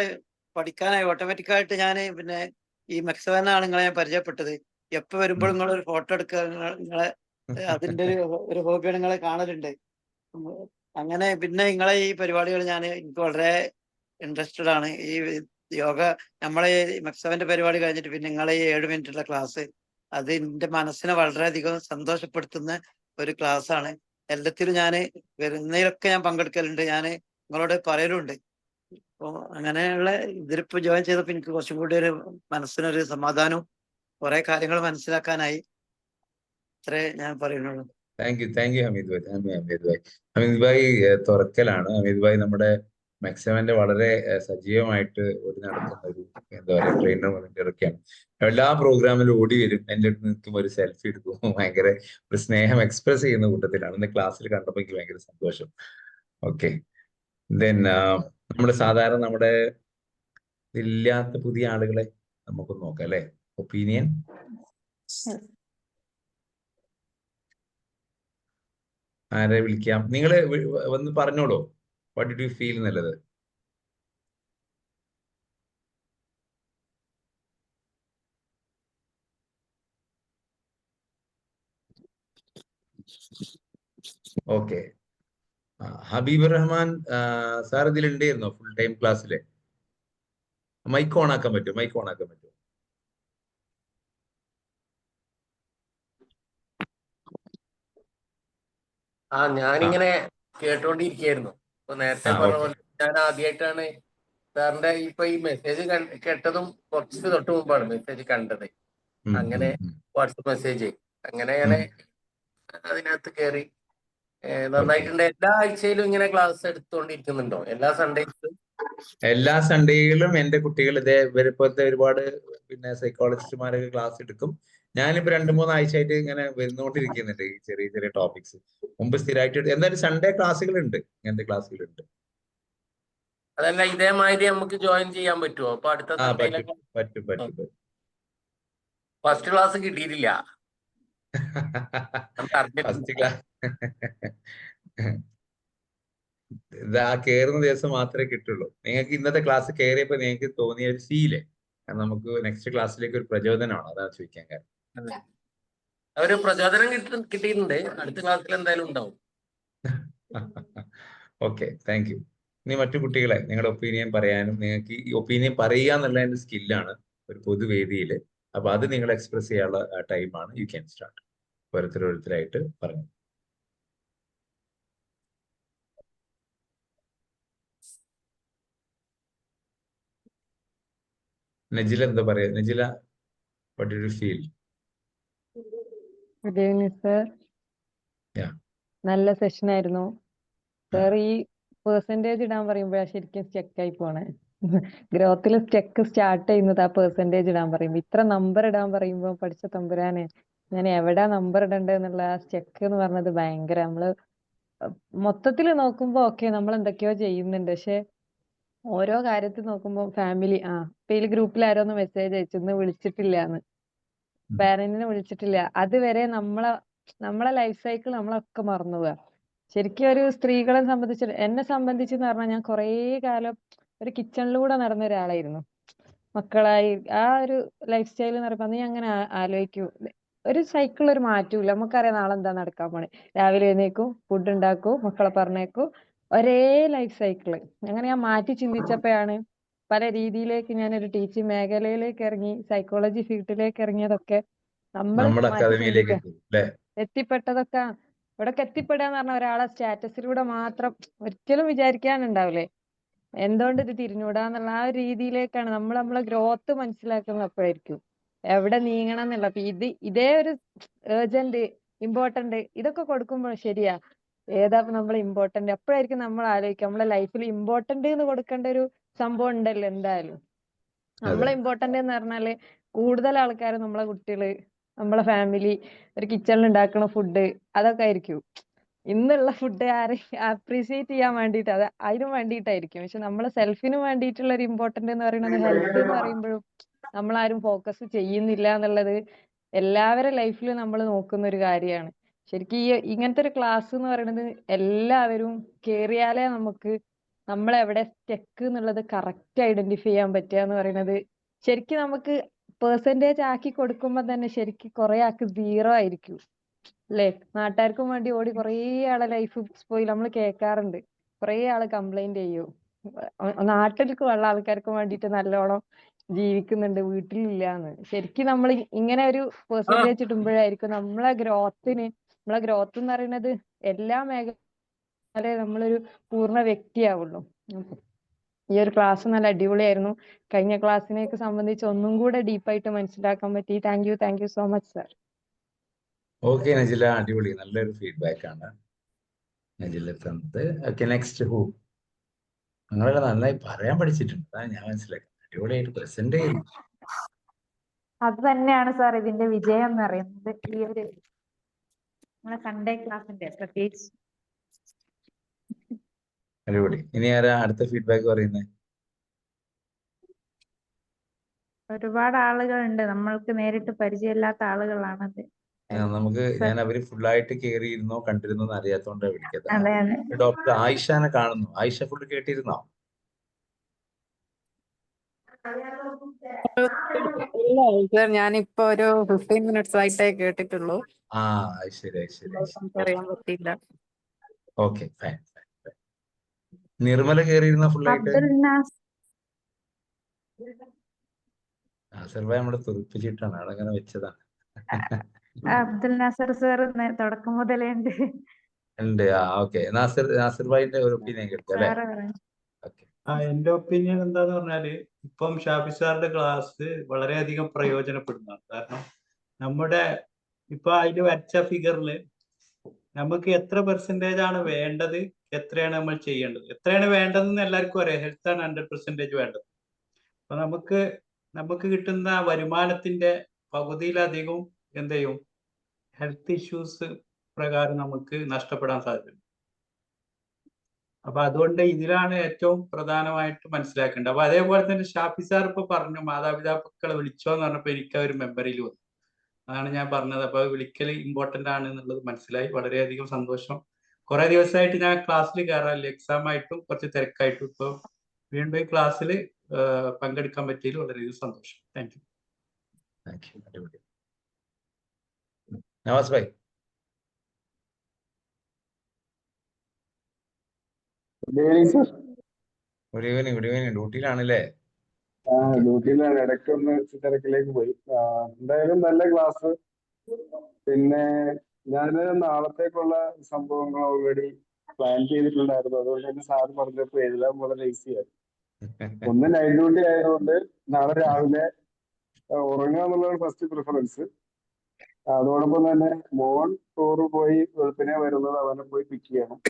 പഠിക്കാനായി ഓട്ടോമാറ്റിക്കായിട്ട് ഞാൻ പിന്നെ ഈ മെക്സവനാണ് നിങ്ങളെ ഞാൻ പരിചയപ്പെട്ടത്. എപ്പോ വരുമ്പോൾ നിങ്ങളൊരു ഫോട്ടോ എടുക്കുക, നിങ്ങളെ അതിന്റെ ഒരു ഹോബിയാണ്, നിങ്ങളെ കാണലുണ്ട്. അങ്ങനെ പിന്നെ നിങ്ങളെ ഈ പരിപാടികൾ എനിക്ക് വളരെ ഇൻട്രസ്റ്റഡ് ആണ്. ഈ യോഗ നമ്മളെ മെക്സവന്റെ പരിപാടി കഴിഞ്ഞിട്ട് പിന്നെ നിങ്ങളെ ഈ 7 മിനിറ്റുള്ള ക്ലാസ്, അത് എന്റെ മനസ്സിനെ വളരെയധികം സന്തോഷപ്പെടുത്തുന്ന ഒരു ക്ലാസ് ആണ്. എല്ലാത്തിലും ഞാൻ വരുന്നതിലൊക്കെ ഞാൻ പങ്കെടുക്കലുണ്ട്, ഞാൻ നിങ്ങളോട് പറയലുണ്ട്. അപ്പൊ അങ്ങനെയുള്ള ഇതിലിപ്പോ ജോയിൻ ചെയ്തപ്പോ എനിക്ക് കുറച്ചും കൂടി ഒരു മനസ്സിനൊരു സമാധാനവും കുറെ കാര്യങ്ങൾ മനസ്സിലാക്കാനായി. അത്രേ ഞാൻ പറയുന്നുള്ളൂ. Thank you Hameed bhai. ഹമീദ് ഭായ് തുറക്കലാണ്. ഹമീദ് ഭായ് നമ്മുടെ മെക്സവന്റെ വളരെ സജീവമായിട്ട് ഒരു നടക്കുന്ന ഒരു എന്താ പറയുക ട്രെയിനർ വോളണ്ടിയറൊക്കെയാണ്. എല്ലാ പ്രോഗ്രാമിലും ഓടി വരും, എൻ്റെ അടുത്ത് നിൽക്കുമ്പോൾ ഒരു സെൽഫി എടുക്കും, ഭയങ്കര ഒരു സ്നേഹം എക്സ്പ്രസ് ചെയ്യുന്ന കൂട്ടത്തിലാണ്. ഇന്ന് ക്ലാസ്സിൽ കണ്ടപ്പോൾ എനിക്ക് ഭയങ്കര സന്തോഷം. ഓക്കെ. ദെൻ നമ്മൾ സാധാരണ നമ്മുടെ ഇല്ലാത്ത പുതിയ ആളുകളെ നമുക്ക് നോക്കാം അല്ലെ. ഒപ്പീനിയൻ ആരെ വിളിക്കാം? നിങ്ങള് വന്ന് പറഞ്ഞോളൂ, വാട്ട് ഡിഡ് യു ഫീൽ എന്നുള്ളത്. ഓക്കെ. ഹബീബ് റഹ്മാൻ സാർ ഇതിലുണ്ടായിരുന്നോ ഫുൾ ടൈം ക്ലാസ്സിലെ? മൈക്ക് ഓൺ ആക്കാൻ പറ്റുമോ? ഞാനിങ്ങനെ കേട്ടോണ്ടിരിക്കുകയായിരുന്നു. ഇപ്പൊ നേരത്തെ പറഞ്ഞ ഓക്കെ. പോലെ ഞാൻ ആദ്യമായിട്ടാണ് സാറിന്റെ ഇപ്പൊ ഈ മെസ്സേജ് കേട്ടതും കുറച്ച് തൊട്ട് മുമ്പാണ് മെസ്സേജ് കണ്ടത്. അങ്ങനെ വാട്സപ്പ് മെസ്സേജ് അങ്ങനെ ഞാൻ അതിനകത്ത് കയറി. നന്നായിട്ടുണ്ട്. എല്ലാ ആഴ്ചയിലും ഇങ്ങനെ ക്ലാസ് എടുത്തുകൊണ്ടിരിക്കുന്നുണ്ടോ? എല്ലാ സൺഡേസും? എല്ലാ സൺഡേയിലും എന്റെ കുട്ടികൾ ഇവരിപ്പോഴത്തെ ഒരുപാട് പിന്നെ സൈക്കോളജിസ്റ്റുമാരൊക്കെ ക്ലാസ് എടുക്കും. ഞാനിപ്പോ 2-3 ആഴ്ചയായിട്ട് ഇങ്ങനെ വരുന്നുകൊണ്ടിരിക്കുന്നുണ്ട് ഈ ചെറിയ ചെറിയ ടോപ്പിക്സ്. മുമ്പ് സ്ഥിരമായിട്ട് എന്തായാലും സൺഡേ ക്ലാസ്സുകളുണ്ട്, ഇങ്ങനത്തെ ക്ലാസ്സുകളുണ്ട്. അതല്ല, ഇതേമാതിരി നമുക്ക് ജോയിൻ ചെയ്യാൻ പറ്റുമോ? അപ്പൊ അടുത്ത പറ്റും സൺഡേയിലൊക്കെ പറ്റും പറ്റും. ഫസ്റ്റ് ക്ലാസ് കിട്ടിയിട്ടില്ല, നമുക്ക് ഫസ്റ്റ് അറിഞ്ഞിട്ടില്ല. ക്ലാസ് ഇത് കയറുന്ന ദിവസം മാത്രമേ കിട്ടുള്ളൂ. നിങ്ങൾക്ക് ഇന്നത്തെ ക്ലാസ് കയറിയപ്പോ നിങ്ങൾക്ക് തോന്നിയ ഒരു ഫീല് നമുക്ക് നെക്സ്റ്റ് ക്ലാസ്സിലേക്ക് ഒരു പ്രചോദനമാണ്, അതാണ് ചോദിക്കാൻ കാരണം. ഒരു പ്രചോദനം കിട്ടിയിട്ടുണ്ട്. അടുത്ത ക്ലാസ്സിൽ എന്തായാലും ഉണ്ടാവും. Okay, thank you. ഇനി മറ്റു കുട്ടികളെ നിങ്ങളുടെ ഒപ്പീനിയൻ പറയാനും, നിങ്ങൾക്ക് ഈ ഒപ്പീനിയൻ പറയുക എന്നുള്ളതിന്റെ സ്കില്ലാണ് ഒരു പൊതുവേദിയിൽ. അപ്പൊ അത് നിങ്ങൾ എക്സ്പ്രസ് ചെയ്യാനുള്ള ടൈമാണ്. You can start. ഓരോരുത്തരായിട്ട് പറഞ്ഞു. നജില എന്താ പറയാ? Najla, what did you feel? Good evening sir. Yeah. നല്ല സെഷൻ ആയിരുന്നു സർ. ഈ പെർസെന്റേജ് ഇടാൻ പറയുമ്പോഴാണ് ശരിക്കും സ്റ്റെക്കായി പോണേ. ഗ്രോത്തിൽ സ്റ്റെക്ക് സ്റ്റാർട്ട് ചെയ്യുന്നത് ആ പെർസെന്റേജ് ഇടാൻ പറയുമ്പോ. ഇത്ര നമ്പർ ഇടാൻ പറയുമ്പോ പഠിച്ച തമ്പുരാനെ ഞാൻ എവിടാ നമ്പർ ഇടണ്ടെന്നുള്ള ആ സ്റ്റെക്ക് എന്ന് പറഞ്ഞത് ഭയങ്കര. നമ്മള് മൊത്തത്തിൽ നോക്കുമ്പോ ഓക്കെ നമ്മൾ എന്തൊക്കെയോ ചെയ്യുന്നുണ്ട്, പക്ഷെ ഓരോ കാര്യത്തിൽ നോക്കുമ്പോ ഫാമിലി ഇപ്പൊ ഗ്രൂപ്പിൽ ആരോന്ന് മെസ്സേജ് അയച്ചു ഇന്ന് വിളിച്ചിട്ടില്ലാന്ന്, പാരന്റിനെ വിളിച്ചിട്ടില്ല. അതുവരെ നമ്മളെ ലൈഫ് സൈക്കിൾ നമ്മളൊക്കെ മറന്നു പോവാ. ശരിക്കും ഒരു സ്ത്രീകളെ സംബന്ധിച്ച്, എന്നെ സംബന്ധിച്ചെന്ന് പറഞ്ഞാൽ ഞാൻ കുറേ കാലം ഒരു കിച്ചണിലൂടെ നടന്ന ഒരാളായിരുന്നു. മക്കളായി ആ ഒരു ലൈഫ് സ്റ്റൈൽ എന്ന് പറയുമ്പോ നീ അങ്ങനെ ആലോചിക്കൂ. ഒരു സൈക്കിൾ ഒരു മാറ്റൂല. നമുക്കറിയാം നാളെ എന്താ നടക്കാൻ പോണേ. രാവിലെ എഴുന്നേക്കും, ഫുഡ് ഉണ്ടാക്കും, മക്കളെ പറഞ്ഞേക്കും, ഒരേ ലൈഫ് സൈക്കിള്. അങ്ങനെ ഞാൻ മാറ്റി ചിന്തിച്ചപ്പോഴാണ് പല രീതിയിലേക്ക് ഞാനൊരു ടീച്ചിങ് മേഖലയിലേക്ക് ഇറങ്ങി, സൈക്കോളജി ഫീൽഡിലേക്ക് ഇറങ്ങിയതൊക്കെ നമ്മൾ നമ്മുടെ മാറ്റി അക്കാദമിയിലേക്ക് ചിന്തിക്കുക. എത്തും അല്ലേ? എത്തിപ്പെട്ടതൊക്കെ ഇവിടൊക്കെ എത്തിപ്പെടുക എന്ന് പറഞ്ഞ ഒരാളെ സ്റ്റാറ്റസിലൂടെ മാത്രം ഒരിക്കലും വിചാരിക്കാനുണ്ടാവില്ലേ എന്തുകൊണ്ട് ഇത് തിരിഞ്ഞൂടാന്നുള്ള ആ ഒരു രീതിയിലേക്കാണ് നമ്മളെ ഗ്രോത്ത് മനസ്സിലാക്കുന്നത്. അപ്പോഴായിരിക്കും എവിടെ നീങ്ങണം എന്നുള്ള. അപ്പൊ ഇതേ ഒരു ഏർജന്റ് ഇമ്പോർട്ടന്റ് ഇതൊക്കെ കൊടുക്കുമ്പോൾ ശരിയാ, ഏതാ നമ്മൾ ഇമ്പോർട്ടന്റ് അപ്പോഴായിരിക്കും നമ്മൾ ആലോചിക്കുക നമ്മളെ ലൈഫിൽ ഇമ്പോർട്ടന്റ് എന്ന് കൊടുക്കേണ്ട ഒരു സംഭവം ഉണ്ടല്ലോ. എന്തായാലും നമ്മളെ ഇമ്പോർട്ടന്റ് എന്ന് പറഞ്ഞാല് കൂടുതൽ ആൾക്കാർ നമ്മളെ കുട്ടികള്, നമ്മളെ ഫാമിലി, ഒരു കിച്ചണിൽ ഉണ്ടാക്കുന്ന ഫുഡ്, അതൊക്കെ ആയിരിക്കും. ഇന്നുള്ള ഫുഡ് ആരെ അപ്രീസിയേറ്റ് ചെയ്യാൻ വേണ്ടിയിട്ട് അതിനും വേണ്ടിയിട്ടായിരിക്കും. പക്ഷെ നമ്മളെ സെൽഫിന് വേണ്ടിയിട്ടുള്ള ഒരു ഇമ്പോർട്ടന്റ് എന്ന് പറയുന്നത് ഹെൽത്ത് എന്ന് പറയുമ്പോഴും നമ്മളാരും ഫോക്കസ് ചെയ്യുന്നില്ല എന്നുള്ളത് എല്ലാവരുടെ ലൈഫിലും നമ്മൾ നോക്കുന്ന ഒരു കാര്യമാണ്. ശരിക്കും ഇങ്ങനത്തെ ഒരു ക്ലാസ് എന്ന് പറയുന്നത് എല്ലാവരും കേറിയാലേ നമുക്ക് നമ്മളെവിടെ സ്റ്റെക്ക് എന്നുള്ളത് കറക്റ്റ് ഐഡന്റിഫൈ ചെയ്യാൻ പറ്റുക എന്ന് പറയുന്നത്. ശരിക്കും നമുക്ക് പെർസെന്റേജ് ആക്കി കൊടുക്കുമ്പോ തന്നെ ശരിക്കും കുറെ ആൾക്ക് 0 ആയിരിക്കും അല്ലെ. നാട്ടുകാർക്കും വേണ്ടി ഓടി കുറേ ആളെ ലൈഫ് പോയി നമ്മൾ കേൾക്കാറുണ്ട്. കുറേ ആള് കംപ്ലൈന്റ് ചെയ്യും നാട്ടിലേക്ക് ഉള്ള ആൾക്കാർക്ക് വേണ്ടിയിട്ട് നല്ലോണം ജീവിക്കുന്നുണ്ട്, വീട്ടിലില്ലാന്ന്. ശരിക്കും നമ്മൾ ഇങ്ങനെ ഒരു പെർസെന്റേജ് ഇടുമ്പോഴായിരിക്കും നമ്മളെ ഗ്രോത്ത് എന്ന് പറയുന്നത് എല്ലാ മേഖല നമ്മളൊരു പൂർണ്ണ വ്യക്തിയാവുള്ളൂ. ഈ ഒരു ക്ലാസ് നല്ല അടിപൊളിയായിരുന്നു. കഴിഞ്ഞ ക്ലാസ്സിനെയൊക്കെ സംബന്ധിച്ച് ഒന്നും കൂടെ ഡീപ്പായിട്ട് മനസ്സിലാക്കാൻ പറ്റി. Thank you so much sir. Okay Najla, അടിപൊളി, നല്ലൊരു ഫീഡ്ബാക്ക് ആണ് നജില തന്നത്. Okay, next who. നിങ്ങളൊക്കെ നന്നായി പറയാൻ പഠിച്ചിട്ടുണ്ട്, അതാണ് ഞാൻ മനസ്സിലാക്കി. അടിപൊളിയായിട്ട് പ്രസന്റ് ചെയ്യുന്നു. അത് തന്നെയാണ് സാർ ഇതിന്റെ വിജയം എന്ന് പറയുന്നത്. ഈ ഒരു നമ്മളെ സൺഡേ ക്ലാസ്സിന്റെ പ്രത്യേകിച്ച്. അടിപൊളി. ഇനി ആരാ അടുത്ത ഫീഡ്ബാക്ക് പറയുന്നത്? ഒരുപാട് ആളുകളുണ്ട്, നമ്മൾക്ക് നേരിട്ട് പരിചയമില്ലാത്ത ആളുകളാണത്. നമുക്ക് ഞാൻ അവര് ഫുള്ളായിട്ട് കേറിയിരുന്നോ കണ്ടിരുന്നോ എന്ന് അറിയാത്തോണ്ടാ വിളിക്കത്. അതെ അതെ. ഡോക്ടർ ആയിഷാനെ കാണുന്നു. ആയിഷ ഫുള്ള് കേട്ടിരുന്നോ? ഇല്ല സർ, ഞാനിപ്പോ ഒരു 15 മിനിറ്റ്സ് ആയിട്ടേ കേട്ടിട്ടുള്ളൂ. ശരി. അറിയാൻ പറ്റില്ല. Okay, fine. നിർമ്മല കേറിയിരുന്ന ഫുള്ളായിട്ട്? അബ്ദുൽ നാസ് സർവേ നമ്മളെ തുറപ്പിച്ചിട്ടാണ്, അതങ്ങനെ വെച്ചതാണ്. അബ്ദുൽ നാസർ സാർ തുടക്കം മുതലേ ഉണ്ട്. ഉണ്ട്. ഓക്കെ. നാസിർ ഭായിന്റെ ഒരു ഒപ്പീനിയൻ കേൾക്കാം അല്ലെ? സാറ് പറഞ്ഞു. ഓക്കെ. എന്റെ ഒപ്പീനിയൻ എന്താന്ന് പറഞ്ഞാല് ഇപ്പം ഷാഫി സാറിന്റെ ക്ലാസ് വളരെയധികം പ്രയോജനപ്പെടുന്നതാണ്. കാരണം നമ്മുടെ ഇപ്പൊ അതിൽ വരച്ച ഫിഗറില് നമുക്ക് എത്ര പെർസെന്റേജ് ആണ് വേണ്ടത്, എത്രയാണ് നമ്മൾ ചെയ്യേണ്ടത്, എത്രയാണ് വേണ്ടതെന്ന് എല്ലാവർക്കും അറിയാം. ഹെൽത്ത് ആണ് 100% വേണ്ടത്. അപ്പൊ നമുക്ക് കിട്ടുന്ന വരുമാനത്തിന്റെ പകുതിയിലധികം എന്ത് ചെയ്യും, ഹെൽത്ത് ഇഷ്യൂസ് പ്രകാരം നമുക്ക് നഷ്ടപ്പെടാൻ സാധ്യതയുണ്ട്. അപ്പൊ അതുകൊണ്ട് ഇതിലാണ് ഏറ്റവും പ്രധാനമായിട്ട് മനസ്സിലാക്കേണ്ടത്. അപ്പൊ അതേപോലെ തന്നെ ഷാഫി സാർ ഇപ്പൊ പറഞ്ഞു മാതാപിതാക്കളെ വിളിച്ചോ എന്ന് പറഞ്ഞപ്പോ എനിക്ക് ഒരു മെമ്മറിയിൽ വന്നു. അതാണ് ഞാൻ പറഞ്ഞത്. അപ്പൊ വിളിക്കൽ ഇമ്പോർട്ടന്റ് ആണ് എന്നുള്ളത് മനസ്സിലായി. വളരെയധികം സന്തോഷം. കുറെ ദിവസമായിട്ട് ഞാൻ ക്ലാസ്സിൽ കയറാറില്ല, എക്സാം ആയിട്ടും കുറച്ച് തിരക്കായിട്ടും. ഇപ്പൊ വീണ്ടും ഈ ക്ലാസ്സിൽ പങ്കെടുക്കാൻ പറ്റിയതിൽ വളരെയധികം സന്തോഷം. Thank you. അടിപൊളി. നവാസ് ഭായ്. Good evening. ഡ്യൂട്ടിയിലാണല്ലേ? ഡ്യൂട്ടിയിലാണ്, ഇടയ്ക്കൊന്ന് തിരക്കിലേക്ക് പോയി. എന്തായാലും നല്ല ക്ലാസ്. പിന്നെ ഞാൻ നാളത്തേക്കുള്ള സംഭവങ്ങൾ ഓൾറെഡി പ്ലാൻ ചെയ്തിട്ടുണ്ടായിരുന്നു. അതുകൊണ്ട് തന്നെ സാറ് പറഞ്ഞപ്പോ എഴുതാൻ വളരെ ഈസിയായി. ഒന്ന് നൈറ്റ് ഡ്യൂട്ടി ആയതുകൊണ്ട് നാളെ രാവിലെ ഉറങ്ങുക എന്നുള്ളതാണ് ഫസ്റ്റ് പ്രിഫറൻസ്. അതോടൊപ്പം തന്നെ മോൻ ടൂറ് പോയി വെളുപ്പിനെ വരുന്നത്, അവനെ പോയി പിക്ക് ചെയ്യണം.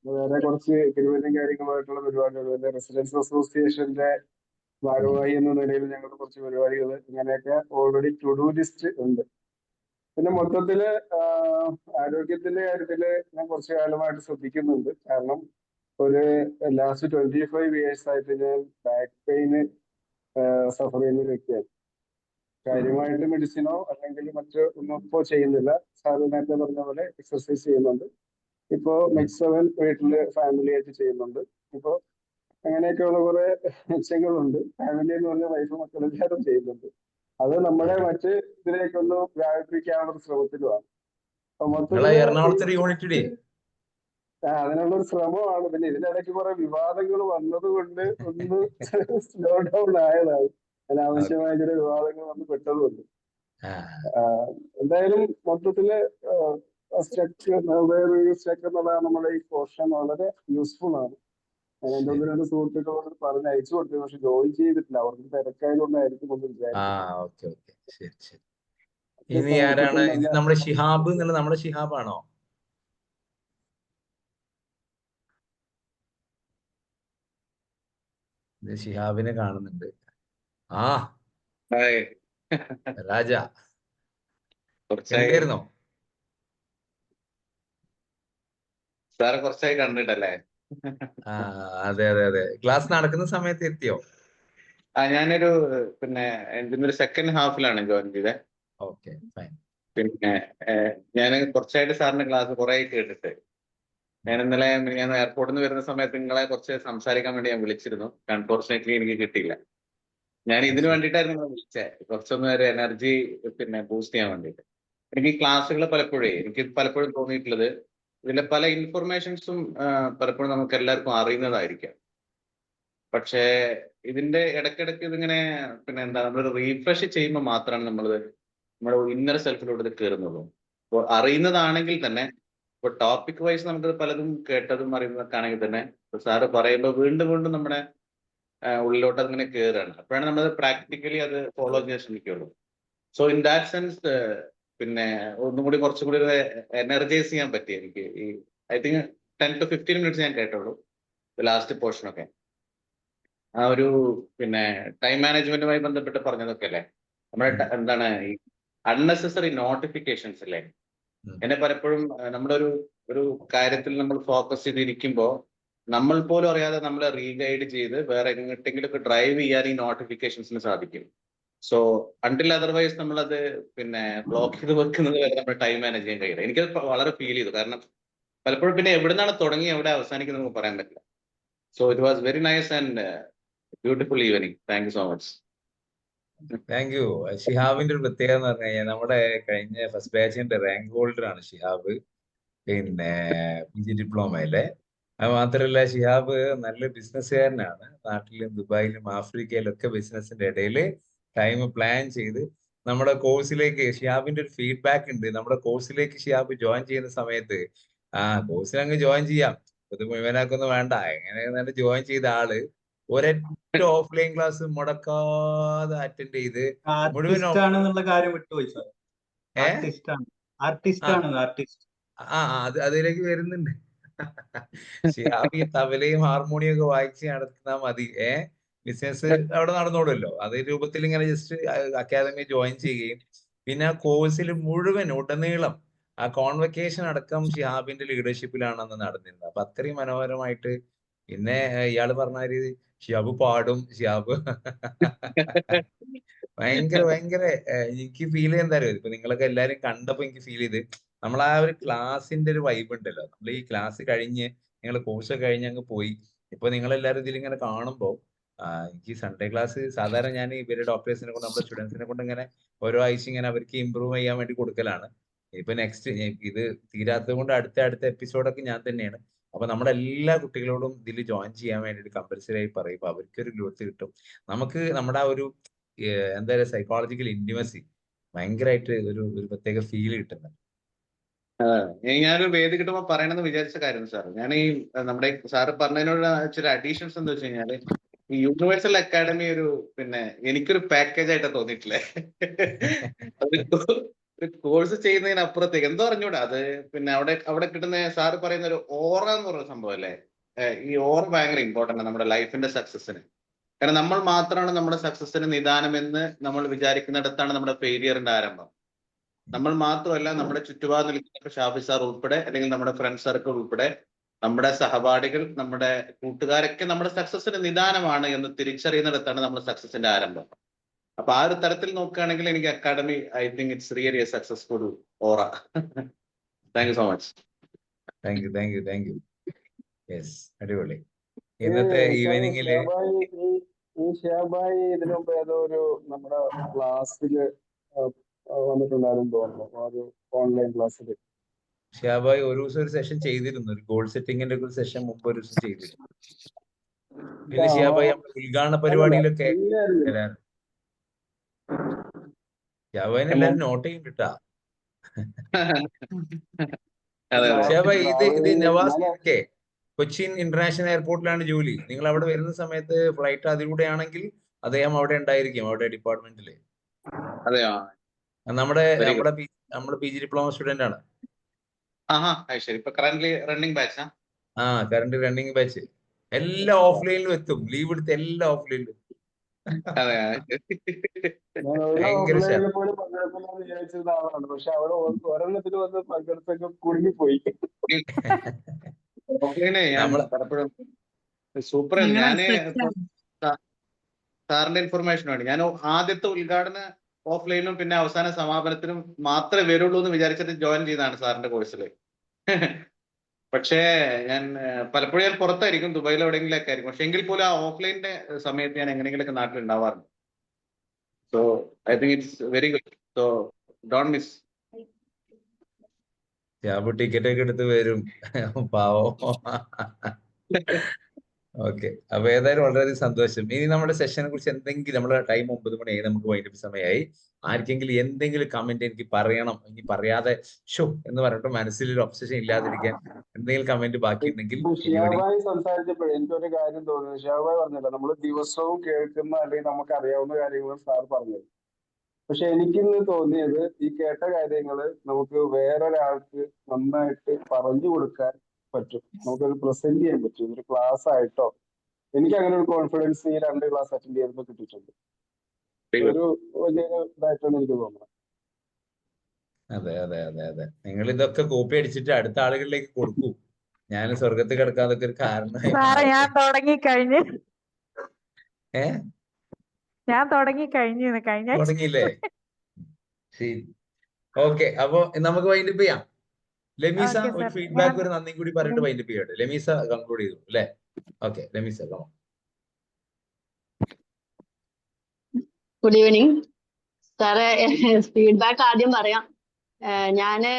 വേറെ കുറച്ച് പെരുമാറ്റം കാര്യങ്ങളുമായിട്ടുള്ള പരിപാടികൾ, റെസിഡൻസ് അസോസിയേഷന്റെ ഭാഗമായി എന്ന നിലയിൽ ഞങ്ങളുടെ കുറച്ച് പരിപാടികൾ, ഇങ്ങനെയൊക്കെ ഓൾറെഡി ടു ഡു ലിസ്റ്റ് ഉണ്ട്. പിന്നെ മൊത്തത്തില് ആരോഗ്യത്തിന്റെ കാര്യത്തില് ഞാൻ കുറച്ചു കാലമായിട്ട് ശ്രദ്ധിക്കുന്നുണ്ട്. കാരണം ഒരു ലാസ്റ്റ് 25 years ആയിട്ട് ഞാൻ ബാക്ക് പെയിന് സഫർ ചെയ്യുന്ന ഒരു വ്യക്തിയാണ്. കാര്യമായിട്ട് മെഡിസിനോ അല്ലെങ്കിൽ ഒന്നും ഇപ്പോൾ ചെയ്യുന്നില്ല. സാറ് നേരത്തെ പറഞ്ഞ പോലെ എക്സർസൈസ് ചെയ്യുന്നുണ്ട്. ഇപ്പോ Med7 വീട്ടില് ഫാമിലി ആയിട്ട് ചെയ്യുന്നുണ്ട്. ഇപ്പോ അങ്ങനെയൊക്കെയുള്ള കുറെ മെച്ചങ്ങളുണ്ട്. ഫാമിലി എന്ന് പറഞ്ഞ വൈഫ് മക്കളെല്ലാവരും ചെയ്യുന്നുണ്ട്. അത് നമ്മുടെ മറ്റ് ഇതിലേക്കൊന്ന് വ്യാപിപ്പിക്കാനുള്ള ശ്രമത്തിലുമാണ്. അപ്പൊ മൊത്തത്തില് എറണാകുളത്തെ യൂണിറ്റ് അതിനുള്ള ഒരു ശ്രമമാണ്. പിന്നെ ഇതിനിടയ്ക്ക് കുറെ വിവാദങ്ങൾ വന്നത് കൊണ്ട് ഒന്ന് സ്ലോ ഡൗൺ ആയതാണ്. അനാവശ്യമായ ചില വിവാദങ്ങൾ വന്ന് പെട്ടതുകൊണ്ട്. എന്തായാലും മൊത്തത്തില് സ്റ്റെക്ക് എന്നുള്ളതാണ് നമ്മുടെ ഈ പോർഷൻ വളരെ യൂസ്ഫുൾ ആണ്. ഞാൻ എന്റെ ഒന്ന് രണ്ട് സുഹൃത്തുക്കളോട് പറഞ്ഞ് അയച്ചു കൊടുത്തു. പക്ഷെ ജോയിൻ ചെയ്തിട്ടില്ല, അവർക്ക് തിരക്കായതുകൊണ്ടായിരിക്കും ഒന്ന് വിചാരിക്കുന്നത്. ഇനി ആരാണ്? ഇത് നമ്മുടെ ഷിഹാബ് എന്നുള്ള നമ്മുടെ ഷിഹാബാണോ? ഇത് ഷിഹാബിനെ കാണുന്നുണ്ട്. രാജ എവിടെയായിരുന്നോ സാറ്? കുറച്ചായി കണ്ടിട്ടല്ലേ? അതെ. ക്ലാസ് നടക്കുന്ന സമയത്ത് എത്തിയോ? ഞാനൊരു ഇതിന്റെ സെക്കൻഡ് ഹാഫിലാണ് ജോയിൻ ചെയ്തത്. Okay, fine. പിന്നെ ഞാൻ കുറച്ചായിട്ട് സാറിന്റെ ക്ലാസ് കുറെ കേട്ടിട്ട്, ഞാൻ ഇന്നലെ ഞാൻ എയർപോർട്ടിൽ നിന്ന് വരുന്ന സമയത്ത് നിങ്ങളെ കുറച്ച് സംസാരിക്കാൻ വേണ്ടി ഞാൻ വിളിച്ചിരുന്നു. അൺഫോർച്ചുനേറ്റ്ലി എനിക്ക് കിട്ടിയില്ല. ഞാൻ ഇതിന് വേണ്ടിയിട്ടായിരുന്നു നിങ്ങളെ വിളിച്ചത്, കുറച്ചൊന്നും ഒരു എനർജി ബൂസ്റ്റ് ചെയ്യാൻ വേണ്ടിയിട്ട്. എനിക്ക് ഈ ക്ലാസ്സുകൾ എനിക്ക് പലപ്പോഴും തോന്നിയിട്ടുള്ളത്, ഇതിലെ പല ഇൻഫർമേഷൻസും പലപ്പോഴും നമുക്ക് എല്ലാവർക്കും അറിയുന്നതായിരിക്കാം. പക്ഷേ ഇതിന്റെ ഇടയ്ക്കിടയ്ക്ക് ഇതിങ്ങനെ നമ്മൾ റീഫ്രഷ് ചെയ്യുമ്പോൾ മാത്രമാണ് നമ്മുടെ ഇന്നർ സെൽഫിലൂടെ ഇത് കയറുന്നുള്ളൂ. അപ്പോൾ അറിയുന്നതാണെങ്കിൽ തന്നെ, ഇപ്പോൾ ടോപ്പിക് വൈസ് നമുക്ക് പലതും കേട്ടതും അറിയുന്നതൊക്കെ ആണെങ്കിൽ തന്നെ സാറ് പറയുമ്പോൾ വീണ്ടും വീണ്ടും നമ്മുടെ ഉള്ളിലോട്ട് അതിങ്ങനെ കയറുകയാണ്. അപ്പോഴാണ് നമ്മൾ പ്രാക്ടിക്കലി അത് ഫോളോ ചെയ്യാൻ ശ്രമിക്കുള്ളൂ. സോ ഇൻ ദാറ്റ് സെൻസ് ഒന്നും കൂടി കുറച്ചും കൂടി എനർജൈസ് ചെയ്യാൻ പറ്റി എനിക്ക്. ഈ ഐ തിങ്ക് 10 to 15 minutes ഞാൻ കേട്ടുള്ളൂ, ലാസ്റ്റ് പോർഷനൊക്കെ. ആ ഒരു ടൈം മാനേജ്മെന്റുമായി ബന്ധപ്പെട്ട് പറഞ്ഞതൊക്കെ അല്ലേ, നമ്മുടെ ഈ അൺനെസസറി നോട്ടിഫിക്കേഷൻസ് അല്ലേ. എന്നെ പലപ്പോഴും നമ്മുടെ ഒരു കാര്യത്തിൽ നമ്മൾ ഫോക്കസ് ചെയ്തിരിക്കുമ്പോൾ നമ്മൾ പോലും അറിയാതെ നമ്മളെ റീഗൈഡ് ചെയ്ത് വേറെ എങ്ങോട്ടെങ്കിലും ഒക്കെ ഡ്രൈവ് ചെയ്യാൻ ഈ നോട്ടിഫിക്കേഷൻസിന് സാധിക്കും. സോ അൺടിൽ അതർവൈസ് നമ്മളത് ബ്ലോക്ക് ചെയ്ത് വെക്കുന്നത് വരെ നമ്മൾ ടൈം മാനേജ് ചെയ്യാൻ കഴിയില്ല. എനിക്കത് വളരെ ഫീൽ ചെയ്തു. കാരണം പലപ്പോഴും എവിടെ നിന്നാണ് തുടങ്ങി എവിടെ അവസാനിക്കുന്നത് നമുക്ക് പറയാൻ പറ്റില്ല. So it was very nice and beautiful evening. Thank you so much. Thank you. ഷിഹാബിന്റെ ഒരു പ്രത്യേകത എന്ന് പറഞ്ഞു കഴിഞ്ഞാൽ, നമ്മുടെ കഴിഞ്ഞ ഫസ്റ്റ് ബാച്ചിന്റെ റാങ്ക് ഹോൾഡർ ആണ് ഷിഹാബ്, PG ഡിപ്ലോമയിലെ. അത് മാത്രമല്ല, ഷിഹാബ് നല്ല ബിസിനസ്സുകാരനാണ്. നാട്ടിലും ദുബായിലും ആഫ്രിക്കയിലും ഒക്കെ ബിസിനസിന്റെ ഇടയിൽ ടൈം പ്ലാൻ ചെയ്ത് നമ്മുടെ കോഴ്സിലേക്ക് ഷിഹാബിന്റെ ഒരു ഫീഡ്ബാക്ക് ഉണ്ട്. നമ്മുടെ കോഴ്സിലേക്ക് ഷിഹാബ് ജോയിൻ ചെയ്യുന്ന സമയത്ത് കോഴ്സിൽ അങ്ങ് ജോയിൻ ചെയ്യാം. ഇത് മുഴുവനാക്കൊന്നും വേണ്ട. എങ്ങനെ ജോയിൻ ചെയ്ത ആള് ഒരൊറ്റ ഓഫ്ലൈൻ ക്ലാസ് മുടക്കാതെ അറ്റൻഡ് ചെയ്ത് മുഴുവൻ ആർട്ടിസ്റ്റ് ആണെന്നുള്ള കാര്യം വിട്ടുപോയി സാർ. ഏ ആർട്ടിസ്റ്റ് ആണ്, ആർട്ടിസ്റ്റ് ആ ആണ്, ആർട്ടിസ്റ്റ്. അതിലേക്ക് വരുന്നുണ്ട്. ഷിഹാബ് ഈ തബലയും ഹാർമോണിയം ഒക്കെ വായിച്ച് നടത്തുന്നാ മതി. ബിസിനസ് അവിടെ നടന്നോളൂല്ലോ. അതേ രൂപത്തിൽ ഇങ്ങനെ ജസ്റ്റ് അക്കാദമി ജോയിൻ ചെയ്യുകയും പിന്നെ ആ കോഴ്സിൽ മുഴുവൻ ഉടനീളം ആ കോൺവെക്കേഷൻ അടക്കം ഷിഹാബിന്റെ ലീഡർഷിപ്പിലാണ് അന്ന് നടന്നിരുന്നത്. അപ്പൊ അത്രയും മനോഹരമായിട്ട്. പിന്നെ ഇയാള് പറഞ്ഞ ഷിഹാബ് പാടും. ഷിഹാബ് ഭയങ്കര എനിക്ക് ഫീൽ ചെയ്യുന്ന അറിയോ, ഇപ്പൊ നിങ്ങളൊക്കെ എല്ലാരും കണ്ടപ്പോ എനിക്ക് ഫീൽ ചെയ്ത് നമ്മൾ ആ ഒരു ക്ലാസിന്റെ ഒരു വൈബ് ഉണ്ടല്ലോ. നമ്മൾ ഈ ക്ലാസ് കഴിഞ്ഞ് നിങ്ങൾ കോഴ്സ് കഴിഞ്ഞ് അങ്ങ് പോയി. ഇപ്പൊ നിങ്ങളെല്ലാരും ഇതിലിങ്ങനെ കാണുമ്പോ എനിക്ക് സൺഡേ ക്ലാസ് സാധാരണ ഞാൻ ഇവരെ ഡോക്ടേഴ്സിനെ കൊണ്ട് നമ്മുടെ സ്റ്റുഡൻസിനെ കൊണ്ട് ഇങ്ങനെ ഓരോ ആഴ്ച ഇങ്ങനെ അവർക്ക് ഇമ്പ്രൂവ് ചെയ്യാൻ വേണ്ടി കൊടുക്കലാണ്. ഇപ്പൊ നെക്സ്റ്റ് ഇത് തീരാത്തത് കൊണ്ട് അടുത്ത എപ്പിസോഡൊക്കെ ഞാൻ തന്നെയാണ്. അപ്പൊ നമ്മുടെ എല്ലാ കുട്ടികളോടും ഇതിൽ ജോയിൻ ചെയ്യാൻ വേണ്ടിയിട്ട് കമ്പൽസറി ആയി പറയും. അപ്പൊ അവർക്കൊരു ഗ്രോത്ത് കിട്ടും. നമുക്ക് നമ്മുടെ ആ ഒരു എന്താ പറയുക സൈക്കോളജിക്കൽ ഇന്റിമസി ഭയങ്കരമായിട്ട് ഒരു പ്രത്യേക ഫീൽ കിട്ടുന്നുണ്ട്. ഞാനൊരു വേദി കിട്ടുമ്പോൾ പറയണമെന്ന് വിചാരിച്ച കാര്യം സാർ, ഞാൻ ഈ നമ്മുടെ സാറ് പറഞ്ഞതിനോട് ചില അഡീഷൻസ് എന്താ വെച്ച് കഴിഞ്ഞാല് ഈ യൂണിവേഴ്സൽ അക്കാഡമി പിന്നെ എനിക്കൊരു പാക്കേജ് ആയിട്ട് തോന്നിയിട്ടില്ലേ. ഒരു കോഴ്സ് ചെയ്യുന്നതിനപ്പുറത്തേക്ക് എന്തോ അറിഞ്ഞൂടാ. അത് പിന്നെ അവിടെ കിട്ടുന്ന സാറ് പറയുന്ന ഒരു ഓറ എന്ന് പറയുന്ന സംഭവം അല്ലേ. ഈ ഓറ ഭയങ്കര ഇമ്പോർട്ടൻ്റ് ആണ് നമ്മുടെ ലൈഫിന്റെ സക്സസിന്. കാരണം നമ്മൾ മാത്രമാണ് നമ്മുടെ സക്സസിന് നിദാനമെന്ന് നമ്മൾ വിചാരിക്കുന്നിടത്താണ് നമ്മുടെ ഫെയിലിയറിന്റെ ആരംഭം. നമ്മൾ മാത്രമല്ല, നമ്മുടെ ചുറ്റുപാട് നിൽക്കുന്ന ഷാഫി സാർ ഉൾപ്പെടെ, അല്ലെങ്കിൽ നമ്മുടെ ഫ്രണ്ട് സർക്കിൾ ഉൾപ്പെടെ, നമ്മുടെ സഹപാഠികൾ, നമ്മുടെ കൂട്ടുകാരൊക്കെ നമ്മുടെ സക്സസിന്റെ നിദാനമാണ് എന്ന് തിരിച്ചറിയുന്നിടത്താണ് നമ്മുടെ സക്സസിന്റെ ആരംഭം. അപ്പൊ ആ ഒരു തരത്തിൽ നോക്കുകയാണെങ്കിൽ എനിക്ക് academy I think it's really A successful aura. Thank you so much. Thank U. Yes, അടിപൊളി. ഇന്നത്തെ ഈവനിങ്ങില് ഷിഹാബായി ഇതിനു മുമ്പ് ഏതോ ഒരു നമ്മുടെ ക്ലാസ്സില് വന്നിട്ടുണ്ടായിരുന്നു തോന്നുന്നു, ഒരു ഓൺലൈൻ ക്ലാസ്സിൽ. ഷിഹാബായി ഒരു ദിവസം ഒരു സെഷൻ ചെയ്തിരുന്നു. ഒരു ഗോൾ സെറ്റിങ്ങിന്റെ ഒരു സെഷൻ മുമ്പ് ഒരു ദിവസം ചെയ്തിരുന്നു. പിന്നെ ഷിഹാബായി നമ്മുടെ ഉദ്ഘാടന പരിപാടിയിലൊക്കെ ഷിഹാബായിനെ എല്ലാരും നോട്ട് ചെയ്യും കിട്ടാ. ഷിഹാബായി ഇത് നവാസ് കൊച്ചിൻ ഇന്റർനാഷണൽ എയർപോർട്ടിലാണ് ജോലി. നിങ്ങൾ അവിടെ വരുന്ന സമയത്ത് ഫ്ലൈറ്റ് അതിലൂടെ ആണെങ്കിൽ അദ്ദേഹം അവിടെ ഉണ്ടായിരിക്കും, അവിടെ ഡിപ്പാർട്ട്മെന്റില്. അതെയോ? നമ്മുടെ PG ഡിപ്ലോമ സ്റ്റുഡന്റ് ആണ്. Current running batch. Current running batch. എല്ലാം ഓഫ്ലൈനിലും എത്തും. ലീവ് എടുത്ത് എല്ലാം ഓഫ്ലൈനിലും. വിചാരിച്ചിരുന്ന ആളാണ്, പക്ഷെ അവിടെ ഒരെണ്ണത്തിൽ വന്ന് പങ്കെടുത്തൊക്കെ കുടുങ്ങിപ്പോയി. പലപ്പോഴും സൂപ്പർ. സാറിന്റെ ഇൻഫർമേഷൻ വേണ്ടി ഞാൻ ആദ്യത്തെ ഉദ്ഘാടന ഓഫ്ലൈനും പിന്നെ അവസാന സമാപനത്തിനും മാത്രമേ വരുള്ളൂ എന്ന് വിചാരിച്ചിട്ട് ജോയിൻ ചെയ്തതാണ് സാറിന്റെ കോഴ്സിൽ. പക്ഷേ പലപ്പോഴും ഞാൻ പുറത്തായിരിക്കും, ദുബായിൽ എവിടെയെങ്കിലൊക്കെ ആയിരിക്കും. പക്ഷെ എങ്കിൽ പോലും ആ ഓഫ്ലൈനിന്റെ സമയത്ത് ഞാൻ എങ്ങനെയെങ്കിലൊക്കെ നാട്ടിൽ ഉണ്ടാവാറുണ്ട്. So I think it's very good. So don't miss. Ticket ഒക്കെ എടുത്ത് വരും പാവം. ഓക്കെ, അപ്പൊ ഏതായാലും വളരെയധികം സന്തോഷം. ഇനി നമ്മുടെ സെഷനെ കുറിച്ച് എന്തെങ്കിലും, നമ്മുടെ ടൈം 9 മണിയായി, നമുക്ക് വൈകിട്ട് സമയമായി. ആർക്കെങ്കിലും എന്തെങ്കിലും കമന്റ് എനിക്ക് പറയണം, ഇനി പറയാതെ ഷോ എന്ന് പറഞ്ഞിട്ട് മനസ്സിലൊരു ഒബ്സഷൻ ഇല്ലാതിരിക്കാൻ എന്തെങ്കിലും കമന്റ് ബാക്കി ഉണ്ടെങ്കിൽ ഷിഹാബായി സംസാരിച്ചപ്പോഴേ എനിക്കൊരു കാര്യം തോന്നുന്നു. ഷിഹാബായി പറഞ്ഞല്ലോ, നമ്മൾ ദിവസവും കേൾക്കുന്ന അല്ലെങ്കിൽ നമുക്ക് അറിയാവുന്ന കാര്യങ്ങൾ സാർ പറഞ്ഞത്. പക്ഷെ എനിക്കിന്ന് തോന്നിയത് ഈ കേട്ട കാര്യങ്ങൾ നമുക്ക് വേറൊരാൾക്ക് നന്നായിട്ട് പറഞ്ഞു കൊടുക്കാൻ പറ്റും, നമുക്കത് പ്രസന്റ് ചെയ്യാൻ പറ്റും ഒരു ക്ലാസ് ആയിട്ടോ. എനിക്ക് അങ്ങനെ ഒരു കോൺഫിഡൻസ് ഈ 2 ക്ലാസ് അറ്റൻഡ് ചെയ്തപ്പോൾ കിട്ടിയിട്ടുണ്ട്. ഒരു വലിയ ഇതായിട്ടാണ് എനിക്ക് തോന്നുന്നത്. അതെ. നിങ്ങൾ ഇതൊക്കെ കോപ്പി അടിച്ചിട്ട് അടുത്ത ആളുകളിലേക്ക് കൊടുക്കൂ. ഞാൻ സ്വർഗത്തിൽ കിടക്കാതൊക്കെ ഒരു കാരണമായി. ഞാൻ തുടങ്ങിക്കഴിഞ്ഞു. ഞാൻ തുടങ്ങിയില്ലേ? ശരി, ഓക്കെ. അപ്പൊ നമുക്ക് വൈൻഡപ്പ് ചെയ്യാം. ലെമീസ ഒരു ഫീഡ്ബാക്ക്, ഒരു നന്ദി കൂടി പറഞ്ഞിട്ട് വൈൻഡപ്പ് ചെയ്യട്ടെ. ലെമീസ കൺക്ലൂഡ് ചെയ്തു അല്ലെ? ഓക്കെ, ലെമീസ. ഗുഡ് ഈവനിങ് സാറേ. ഫീഡ്ബാക്ക് ആദ്യം പറയാം. ഞാന്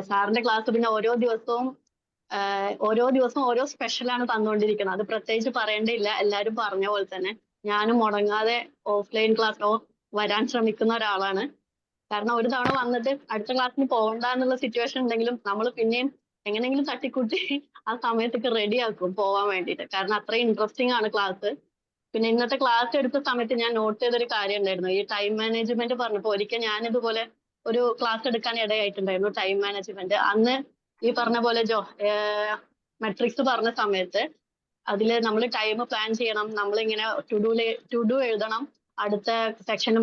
സാറിന്റെ ക്ലാസ് പിന്നെ ഓരോ ദിവസവും ഓരോ സ്പെഷ്യലാണ് തന്നുകൊണ്ടിരിക്കുന്നത്. അത് പ്രത്യേകിച്ച് പറയേണ്ടിയില്ല, എല്ലാവരും പറഞ്ഞ പോലെ തന്നെ ഞാനും മുടങ്ങാതെ ഓഫ്ലൈൻ ക്ലാസ്സിനോ വരാൻ ശ്രമിക്കുന്ന ഒരാളാണ്. കാരണം ഒരു തവണ വന്നിട്ട് അടുത്ത ക്ലാസ്സിന് പോകണ്ട എന്നുള്ള സിറ്റുവേഷൻ ഉണ്ടെങ്കിലും നമ്മൾ പിന്നെയും എങ്ങനെയെങ്കിലും തട്ടിക്കൂട്ടി ആ സമയത്തേക്ക് റെഡി ആക്കും പോവാൻ വേണ്ടിയിട്ട്. കാരണം അത്രയും ഇൻട്രസ്റ്റിംഗ് ആണ് ക്ലാസ്. പിന്നെ ഇന്നത്തെ ക്ലാസ് എടുത്ത സമയത്ത് ഞാൻ നോട്ട് ചെയ്തൊരു കാര്യം ഉണ്ടായിരുന്നു. ഈ ടൈം മാനേജ്മെന്റ് പറഞ്ഞപ്പോ ഒരിക്കൽ ഞാൻ ഇതുപോലെ ഒരു ക്ലാസ് എടുക്കാൻ ഇടയായിട്ടുണ്ടായിരുന്നു, ടൈം മാനേജ്മെന്റ്. അന്ന് ഈ പറഞ്ഞ പോലെ മെട്രിക്സ് പറഞ്ഞ സമയത്ത് അതില് നമ്മൾ ടൈം പ്ലാൻ ചെയ്യണം, നമ്മളിങ്ങനെ ടു ഡു എഴുതണം, അടുത്ത സെക്ഷൻ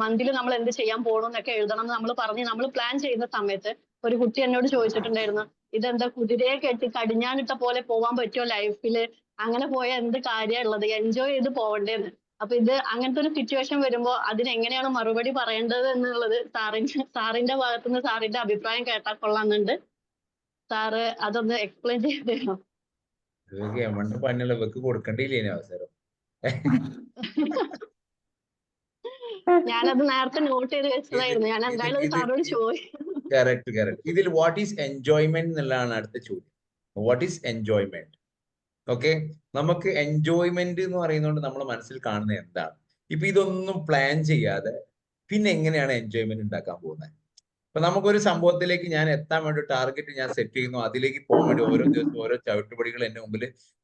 മന്തിൽ നമ്മൾ എന്ത് ചെയ്യാൻ പോകണം എന്നൊക്കെ എഴുതണം എന്ന് നമ്മൾ പറഞ്ഞ് നമ്മൾ പ്ലാൻ ചെയ്യുന്ന സമയത്ത് ഒരു കുട്ടി എന്നോട് ചോദിച്ചിട്ടുണ്ടായിരുന്നു, ഇതെന്താ കുതിരയെ കെട്ടി കടിഞ്ഞാനിട്ട പോലെ പോവാൻ പറ്റുമോ ലൈഫില്, അങ്ങനെ പോയാൽ എന്ത് കാര്യമുള്ളത്, എൻജോയ് ചെയ്ത് പോവണ്ടേന്ന്. അപ്പൊ ഇത് അങ്ങനത്തെ ഒരു സിറ്റുവേഷൻ വരുമ്പോ അതിനെങ്ങനെയാണ് മറുപടി പറയേണ്ടത് എന്നുള്ളത് സാറിന്റെ ഭാഗത്തുനിന്ന് സാറിന്റെ അഭിപ്രായം കേട്ടാൽ കൊള്ളാമെന്നുണ്ട്. സാറ് അതൊന്ന് എക്സ്പ്ലെയിൻ ചെയ്ത് തരണം. ഗവൺമെന്റ് പണിയുള്ള വെക്ക് കൊടുക്കേണ്ടിയില്ലേ അവസരം? ഞാനത് നേരത്തെ നോട്ട് ചെയ്ത് വെച്ചതായിരുന്നു. ഞാൻ എന്തായാലും സാറോട് ചോദിക്കും. കറക്റ്റ്. ഇതിൽ വാട്ട് ഈസ് എൻജോയ്മെന്റ് എന്നുള്ളതാണ് അടുത്ത ചോദ്യം. What is enjoyment? ഓക്കെ, നമുക്ക് എൻജോയ്മെന്റ് എന്ന് പറയുന്നതുകൊണ്ട് നമ്മുടെ മനസ്സിൽ കാണുന്നത് എന്താണ്? ഇപ്പൊ ഇതൊന്നും പ്ലാൻ ചെയ്യാതെ പിന്നെ എങ്ങനെയാണ് എൻജോയ്മെന്റ് ഉണ്ടാക്കാൻ പോകുന്നത്? അപ്പൊ നമുക്കൊരു സംഭവത്തിലേക്ക് ഞാൻ എത്താൻ വേണ്ടി ടാർഗറ്റ് ഞാൻ സെറ്റ് ചെയ്യുന്നു, അതിലേക്ക് പോകാൻ വേണ്ടി ഓരോ ദിവസവും ഓരോ ചവിട്ടുപടികൾ എന്റെ മുമ്പിൽ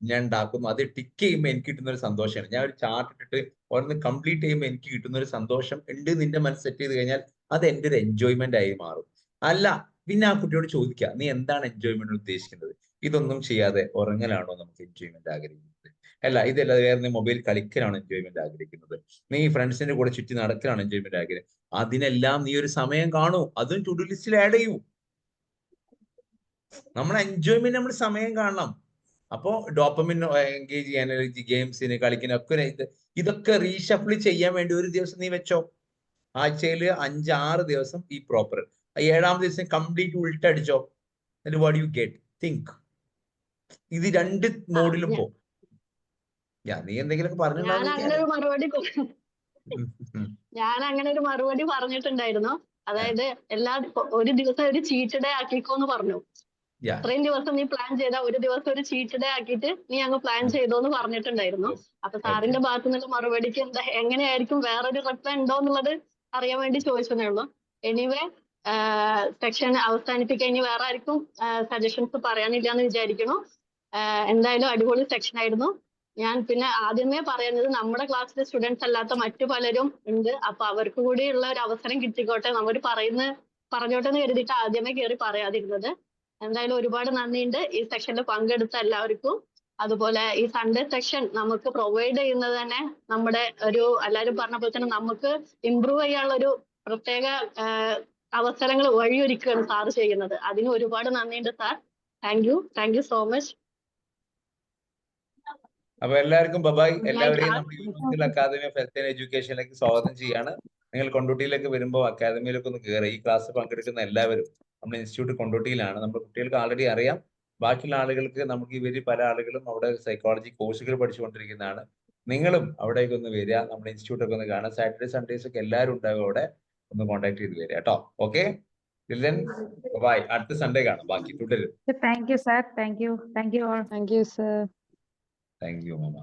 ഞാൻ ഉണ്ടാക്കുന്നു. അത് ടിക്ക് ചെയ്യുമ്പോൾ എനിക്ക് കിട്ടുന്ന ഒരു സന്തോഷമാണ്. ഞാൻ ഒരു ചാർട്ട് ഇട്ടിട്ട് ഓരോന്ന് കംപ്ലീറ്റ് ചെയ്യുമ്പോൾ എനിക്ക് കിട്ടുന്ന ഒരു സന്തോഷം ഉണ്ട്. നിന്റെ മനസ്സ് സെറ്റ് ചെയ്ത് കഴിഞ്ഞാൽ അത് എൻ്റെ ഒരു എൻജോയ്മെന്റ് ആയി മാറും. അല്ല, പിന്നെ ആ കുട്ടിയോട് ചോദിക്കുക, നീ എന്താണ് എൻജോയ്മെന്റ് ഉദ്ദേശിക്കുന്നത്? ഇതൊന്നും ചെയ്യാതെ ഉറങ്ങലാണോ നമുക്ക് എൻജോയ്മെന്റ് ആഗ്രഹിക്കുന്നത്? അല്ല, ഇതല്ല വേറെ മൊബൈൽ കളിക്കലാണോ എൻജോയ്മെന്റ് ആഗ്രഹിക്കുന്നത്? നീ ഫ്രണ്ട്സിന്റെ കൂടെ ചുറ്റി നടക്കലാണ് എൻജോയ്മെന്റ് ആഗ്രഹിക്കുന്നത്? അതിനെല്ലാം നീ ഒരു സമയം കാണൂ, അതും ടു ഡു ലിസ്റ്റിൽ ആഡ് ചെയ്യൂ. നമ്മുടെ എൻജോയ്മെന്റ് നമ്മൾ സമയം കാണണം. അപ്പോ ഡോപ്പമിൻ എൻഗേജ് ചെയ്യാൻ, ഗെയിംസിന് കളിക്കാനൊക്കെ ഇതൊക്കെ റീഷഫിൾ ചെയ്യാൻ വേണ്ടി ഒരു ദിവസം നീ വെച്ചോ. ആഴ്ചയിൽ 5-6 ദിവസം ഈ പ്രോപ്പർ, 7ാം ദിവസം കംപ്ലീറ്റ് ഉൾട്ടടിച്ചോ. What you get, think. ഇത് 2 മോഡിലും പോ. നീ എന്തെങ്കിലുമൊക്കെ ഞാൻ അങ്ങനെ ഒരു മറുപടി പറഞ്ഞിട്ടുണ്ടായിരുന്നു. അതായത് ഒരു ദിവസം ഒരു ചീറ്റ് ഡേ ആക്കിക്കോന്ന് പറഞ്ഞു. ഇത്രയും ദിവസം നീ പ്ലാൻ ചെയ്ത ഒരു ദിവസം ഒരു ചീറ്റ് ഡേ ആക്കിയിട്ട് നീ അങ്ങ് പ്ലാൻ ചെയ്തോന്ന് പറഞ്ഞിട്ടുണ്ടായിരുന്നു. അപ്പൊ സാറിന്റെ ഭാഗത്തു നിന്നുള്ള മറുപടിക്ക് എങ്ങനെയായിരിക്കും, വേറൊരു റിപ്ലൈ ഉണ്ടോ എന്നുള്ളത് അറിയാൻ വേണ്ടി ചോദിച്ചതേ ഉള്ളൂ. എനിവേ, സെക്ഷൻ അവസാനിപ്പിക്കാൻ ഇനി വേറെ ആർക്കും സജഷൻസ് പറയാനില്ല എന്ന് വിചാരിക്കുന്നു. എന്തായാലും അടിപൊളി സെക്ഷൻ ആയിരുന്നു. ഞാൻ പിന്നെ ആദ്യമേ പറയുന്നത്, നമ്മുടെ ക്ലാസ്സിലെ സ്റ്റുഡൻസ് അല്ലാത്ത മറ്റു പലരും ഉണ്ട്. അപ്പൊ അവർക്ക് കൂടിയുള്ള ഒരു അവസരം കിട്ടിക്കോട്ടെ, നമ്മൾ പറഞ്ഞോട്ടെ എന്ന് കരുതിയിട്ട് ആദ്യമേ കയറി പറയാതിരുന്നത്. എന്തായാലും ഒരുപാട് നന്ദിയുണ്ട് ഈ സെക്ഷനിൽ പങ്കെടുത്ത എല്ലാവർക്കും. അതുപോലെ ഈ സൺഡേ സെക്ഷൻ നമുക്ക് പ്രൊവൈഡ് ചെയ്യുന്നത് തന്നെ നമ്മുടെ എല്ലാവരും പറഞ്ഞ പോലെ തന്നെ നമുക്ക് ഇമ്പ്രൂവ് ചെയ്യാനുള്ള ഒരു പ്രത്യേക അവസരങ്ങൾ വഴിയൊരുക്കുകയാണ് സാർ ചെയ്യുന്നത്. അതിന് ഒരുപാട് നന്ദിയുണ്ട് sir. Thank you so much. അപ്പൊ എല്ലാവർക്കും ബൈ. എല്ലാവരെയും നമ്മുടെ university academy of health and എഡ്യൂക്കേഷനിലേക്ക് സ്വാഗതം ചെയ്യാണ്. നിങ്ങൾ കൊണ്ടോട്ടിയിലേക്ക് വരുമ്പോൾ അക്കാദമിയിലേക്ക് ഒന്ന് കയറി. ഈ ക്ലാസ് പങ്കെടുക്കുന്ന എല്ലാവരും നമ്മുടെ ഇൻസ്റ്റിറ്റ്യൂട്ട് കൊണ്ടോട്ടിയിലാണ്. നമ്മുടെ കുട്ടികൾക്ക് ആൾറെഡി അറിയാം. ബാക്കിയുള്ള ആളുകൾക്ക് നമുക്ക് പല ആളുകളും അവിടെ സൈക്കോളജി കോഴ്സുകൾ പഠിച്ചുകൊണ്ടിരിക്കുന്നതാണ്. നിങ്ങളും അവിടേക്ക് ഒന്ന് വരിക, നമ്മുടെ ഇൻസ്റ്റിറ്റ്യൂട്ട് ഒക്കെ ഒന്ന് കാണാം. സാറ്റർഡേ സൺഡേസ് ഒക്കെ എല്ലാവരും ഉണ്ടാവും അവിടെ. ഒന്ന് കോൺടാക്ട് ചെയ്ത് വരിക കേട്ടോ. Okay, by. അടുത്ത സൺഡേ കാണാം. ബാക്കി തുടരും. Thank you sir. Thank U. Thank you sir. Thank you mama.